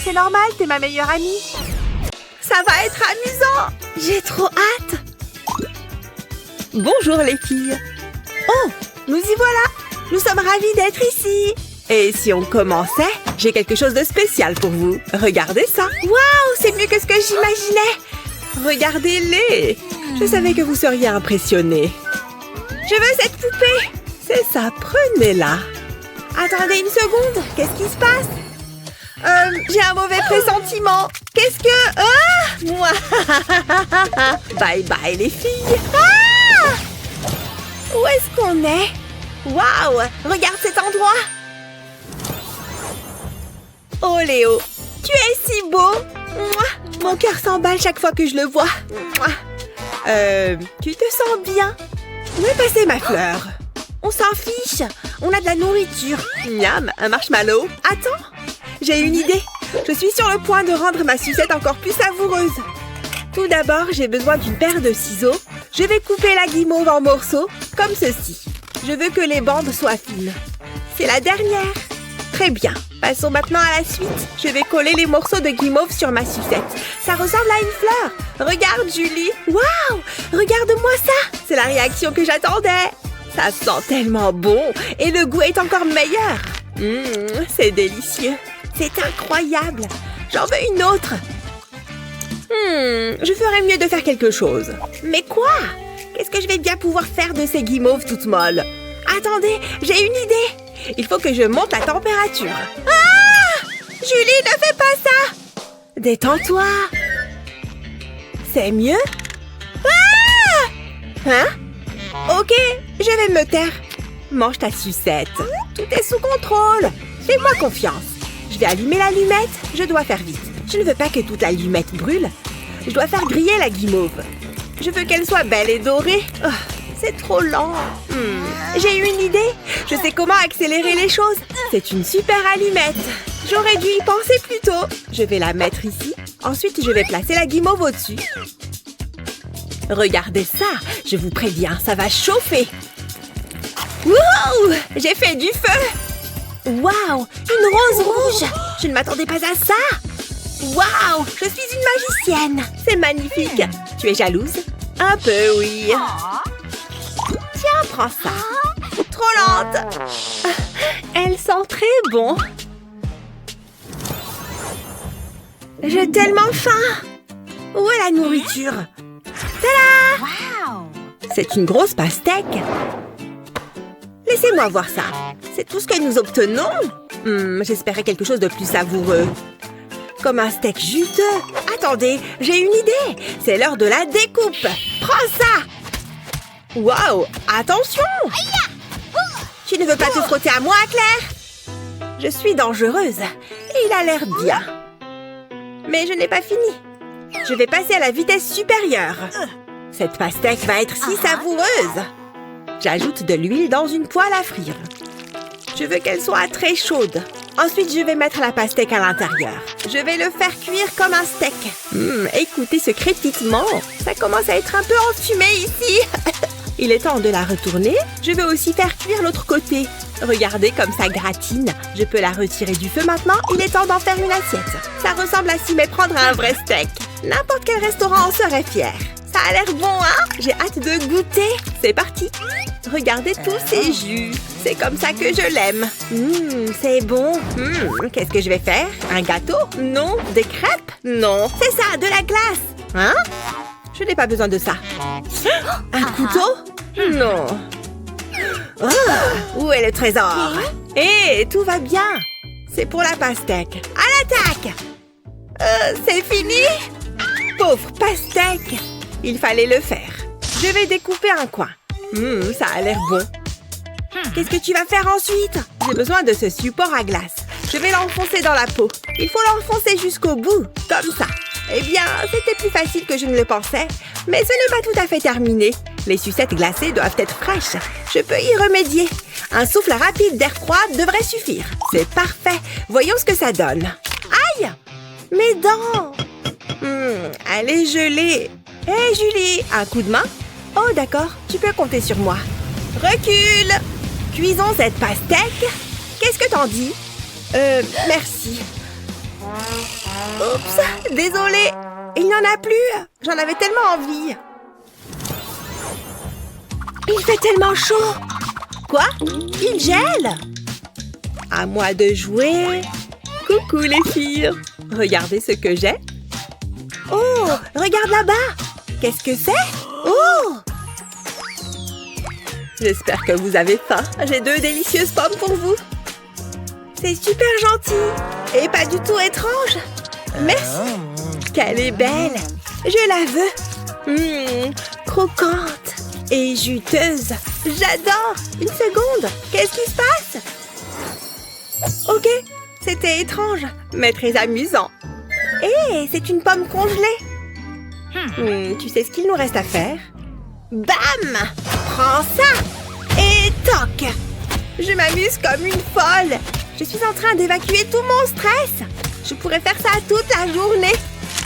C'est normal, t'es ma meilleure amie. Ça va être amusant. J'ai trop hâte. Bonjour les filles. Oh, nous y voilà. Nous sommes ravis d'être ici. Et si on commençait, j'ai quelque chose de spécial pour vous. Regardez ça. Waouh, c'est mieux que ce que j'imaginais. Regardez-les. Je savais que vous seriez impressionnés. Je veux cette poupée. C'est ça, prenez-la. Attendez une seconde. Qu'est-ce qui se passe? J'ai un mauvais pressentiment. Qu'est-ce que... Ah! Moi. Bye bye les filles. Ah! Où est-ce qu'on est? Waouh! Regarde cet endroit. Oh Léo, tu es si beau. Mouah. Mon cœur s'emballe chaque fois que je le vois. Mouah. Tu te sens bien? Où est passée ma fleur? On s'en fiche. On a de la nourriture. Miam, un marshmallow. Attends, j'ai une idée. Je suis sur le point de rendre ma sucette encore plus savoureuse. Tout d'abord, j'ai besoin d'une paire de ciseaux. Je vais couper la guimauve en morceaux, comme ceci. Je veux que les bandes soient fines. C'est la dernière. Très bien. Passons maintenant à la suite. Je vais coller les morceaux de guimauve sur ma sucette. Ça ressemble à une fleur. Regarde, Julie. Waouh! Regarde-moi ça. C'est la réaction que j'attendais. Ça sent tellement bon et le goût est encore meilleur. C'est délicieux. C'est incroyable. J'en veux une autre. Je ferais mieux de faire quelque chose. Mais quoi? Qu'est-ce que je vais bien pouvoir faire de ces guimauves toutes molles? Attendez, j'ai une idée. Il faut que je monte la température. Ah! Julie, ne fais pas ça! Détends-toi. C'est mieux? Ah! Hein? Ok, je vais me taire. Mange ta sucette. Tout est sous contrôle. Fais-moi confiance. Je vais allumer l'allumette. Je dois faire vite. Je ne veux pas que toute l'allumette brûle. Je dois faire griller la guimauve. Je veux qu'elle soit belle et dorée. Oh, c'est trop lent. J'ai eu une idée. Je sais comment accélérer les choses. C'est une super allumette. J'aurais dû y penser plus tôt. Je vais la mettre ici. Ensuite, je vais placer la guimauve au-dessus. Regardez ça. Je vous préviens, ça va chauffer. Wouhou! J'ai fait du feu! Waouh! Une rose rouge! Je ne m'attendais pas à ça! Waouh! Je suis une magicienne! C'est magnifique! Tu es jalouse? Un peu, oui. Tiens, prends ça. Trop lente! Elle sent très bon. J'ai tellement faim! Où est la nourriture? Tada! C'est une grosse pastèque. Laissez-moi voir ça. C'est tout ce que nous obtenons? J'espérais quelque chose de plus savoureux. Comme un steak juteux. Attendez, j'ai une idée. C'est l'heure de la découpe. Prends ça! Waouh! Attention! Tu ne veux pas te frotter à moi, Claire? Je suis dangereuse. Et il a l'air bien. Mais je n'ai pas fini. Je vais passer à la vitesse supérieure. Cette pastèque va être si savoureuse. J'ajoute de l'huile dans une poêle à frire. Je veux qu'elle soit très chaude. Ensuite, je vais mettre la pastèque à l'intérieur. Je vais le faire cuire comme un steak. Écoutez ce crépitement. Ça commence à être un peu enfumé ici. Il est temps de la retourner. Je vais aussi faire cuire l'autre côté. Regardez comme ça gratine. Je peux la retirer du feu maintenant. Il est temps d'en faire une assiette. Ça ressemble à s'y méprendre à un vrai steak. N'importe quel restaurant en serait fier. Ça a l'air bon, hein? J'ai hâte de goûter. C'est parti. Regardez tous ces jus. C'est comme ça que je l'aime. C'est bon. Qu'est-ce que je vais faire? Un gâteau? Non. Des crêpes? Non. C'est ça, de la glace. Hein? Je n'ai pas besoin de ça. Un couteau? Non. Où est le trésor? Hé, tout va bien. C'est pour la pastèque. À l'attaque! C'est fini? Pauvre pastèque. Il fallait le faire. Je vais découper un coin. Ça a l'air bon. Qu'est-ce que tu vas faire ensuite? J'ai besoin de ce support à glace. Je vais l'enfoncer dans la peau. Il faut l'enfoncer jusqu'au bout, comme ça. Eh bien, c'était plus facile que je ne le pensais. Mais ce n'est pas tout à fait terminé. Les sucettes glacées doivent être fraîches. Je peux y remédier. Un souffle rapide d'air froid devrait suffire. C'est parfait. Voyons ce que ça donne. Aïe! Mes dents! Elle est gelée. Hé, Julie, un coup de main? Oh, d'accord, tu peux compter sur moi. Recule! Cuisons cette pastèque. Qu'est-ce que t'en dis? Merci. Oups, désolée. Il n'y en a plus. J'en avais tellement envie. Il fait tellement chaud. Quoi? Il gèle? À moi de jouer. Coucou les filles. Regardez ce que j'ai. Oh, regarde là-bas. Qu'est-ce que c'est? Oh! J'espère que vous avez faim. J'ai 2 délicieuses pommes pour vous. C'est super gentil. Et pas du tout étrange. Merci. Qu'elle est belle. Je la veux. Croquante et juteuse. J'adore. Une seconde. Qu'est-ce qui se passe? Ok. C'était étrange, mais très amusant. Hé, c'est une pomme congelée. Tu sais ce qu'il nous reste à faire? Bam! Prends ça! Et toc! Je m'amuse comme une folle. Je suis en train d'évacuer tout mon stress. Je pourrais faire ça toute la journée.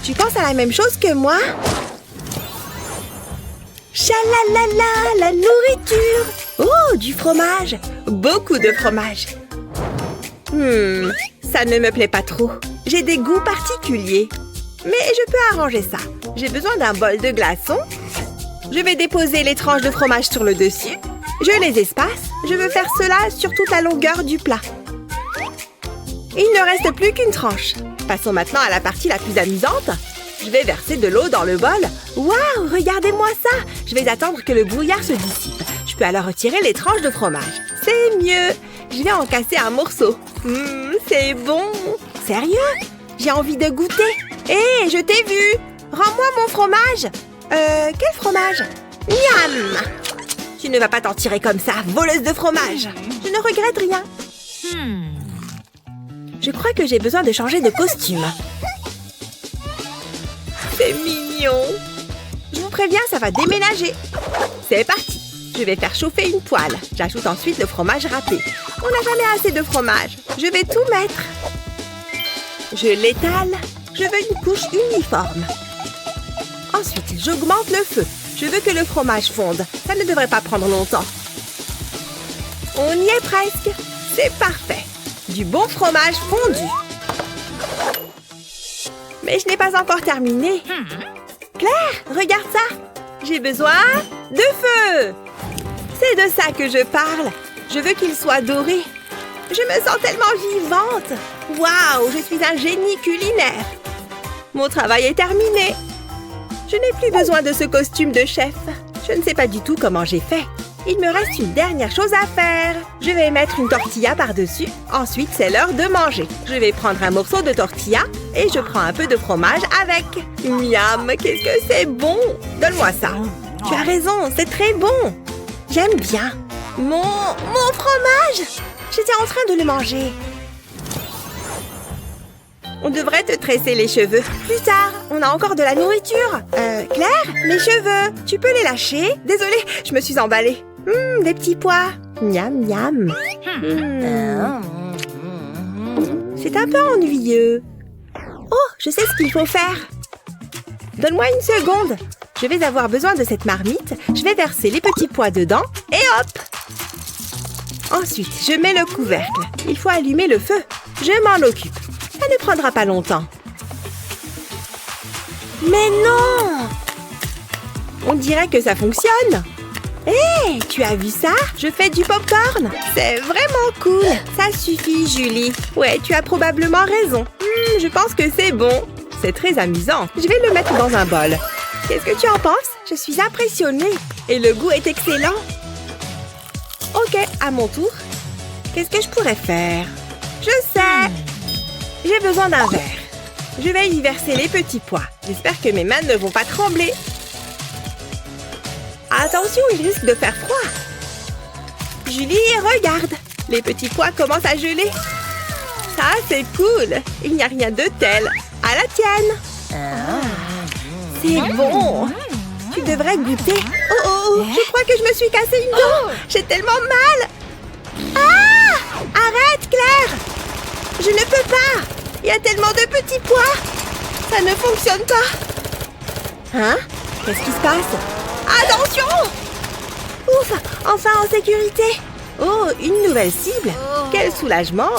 Tu penses à la même chose que moi? Chalalala, la nourriture! Oh, du fromage! Beaucoup de fromage. Ça ne me plaît pas trop. J'ai des goûts particuliers. Mais je peux arranger ça. J'ai besoin d'un bol de glaçons. Je vais déposer les tranches de fromage sur le dessus. Je les espace. Je veux faire cela sur toute la longueur du plat. Il ne reste plus qu'une tranche. Passons maintenant à la partie la plus amusante. Je vais verser de l'eau dans le bol. Waouh, regardez-moi ça. Je vais attendre que le brouillard se dissipe. Je peux alors retirer les tranches de fromage. C'est mieux. Je vais en casser un morceau. C'est bon. Sérieux? J'ai envie de goûter. Hé, je t'ai vu. Rends-moi mon fromage. Quel fromage? Miam! Tu ne vas pas t'en tirer comme ça, voleuse de fromage. Je ne regrette rien. Je crois que j'ai besoin de changer de costume. C'est mignon. Je vous préviens, ça va déménager. C'est parti. Je vais faire chauffer une poêle. J'ajoute ensuite le fromage râpé. On n'a jamais assez de fromage. Je vais tout mettre. Je l'étale. Je veux une couche uniforme. Ensuite, j'augmente le feu. Je veux que le fromage fonde. Ça ne devrait pas prendre longtemps. On y est presque. C'est parfait. Du bon fromage fondu. Mais je n'ai pas encore terminé. Claire, regarde ça. J'ai besoin de feu. C'est de ça que je parle. Je veux qu'il soit doré. Je me sens tellement vivante. Waouh, je suis un génie culinaire. Mon travail est terminé. Je n'ai plus besoin de ce costume de chef. Je ne sais pas du tout comment j'ai fait. Il me reste une dernière chose à faire. Je vais mettre une tortilla par-dessus. Ensuite, c'est l'heure de manger. Je vais prendre un morceau de tortilla et je prends un peu de fromage avec. Miam, qu'est-ce que c'est bon! Donne-moi ça. Tu as raison, c'est très bon. J'aime bien. Mon fromage! J'étais en train de le manger. On devrait te tresser les cheveux. Plus tard, on a encore de la nourriture. Claire, mes cheveux, tu peux les lâcher? Désolée, je me suis emballée. Des petits pois. Miam, miam. C'est un peu ennuyeux. Oh, je sais ce qu'il faut faire. Donne-moi une seconde. Je vais avoir besoin de cette marmite. Je vais verser les petits pois dedans et hop! Ensuite, je mets le couvercle. Il faut allumer le feu. Je m'en occupe. Ça ne prendra pas longtemps. Mais non! On dirait que ça fonctionne. Hé, tu as vu ça? Je fais du popcorn. C'est vraiment cool. Ça suffit, Julie. Ouais, tu as probablement raison. Je pense que c'est bon. C'est très amusant. Je vais le mettre dans un bol. Qu'est-ce que tu en penses? Je suis impressionnée. Et le goût est excellent. Ok, à mon tour. Qu'est-ce que je pourrais faire? Je sais! J'ai besoin d'un verre. Je vais y verser les petits pois. J'espère que mes mains ne vont pas trembler. Attention, il risque de faire froid. Julie, regarde. Les petits pois commencent à geler. Ça, c'est cool. Il n'y a rien de tel. À la tienne. C'est bon. Tu devrais goûter. Oh, je crois que je me suis cassé une dent. J'ai tellement mal. Ah! Arrête, Claire. Je ne peux pas. Il y a tellement de petits pois. Ça ne fonctionne pas. Hein? Qu'est-ce qui se passe? Attention! Ouf! Enfin en sécurité. Oh, une nouvelle cible. Quel soulagement.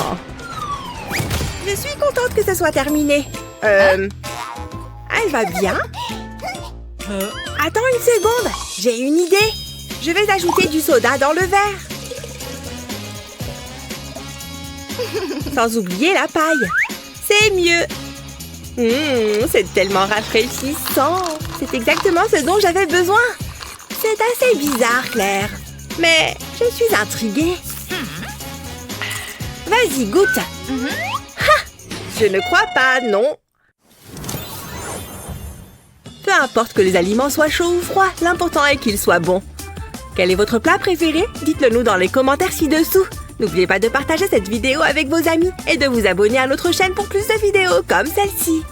Je suis contente que ce soit terminé. Elle va bien? Attends une seconde. J'ai une idée. Je vais ajouter du soda dans le verre. Sans oublier la paille. C'est mieux. C'est tellement rafraîchissant. C'est exactement ce dont j'avais besoin. C'est assez bizarre, Claire. Mais je suis intriguée. Vas-y, goûte. Ha! Je ne crois pas, non. Peu importe que les aliments soient chauds ou froids, l'important est qu'ils soient bons. Quel est votre plat préféré? Dites-le nous dans les commentaires ci-dessous. N'oubliez pas de partager cette vidéo avec vos amis et de vous abonner à notre chaîne pour plus de vidéos comme celle-ci.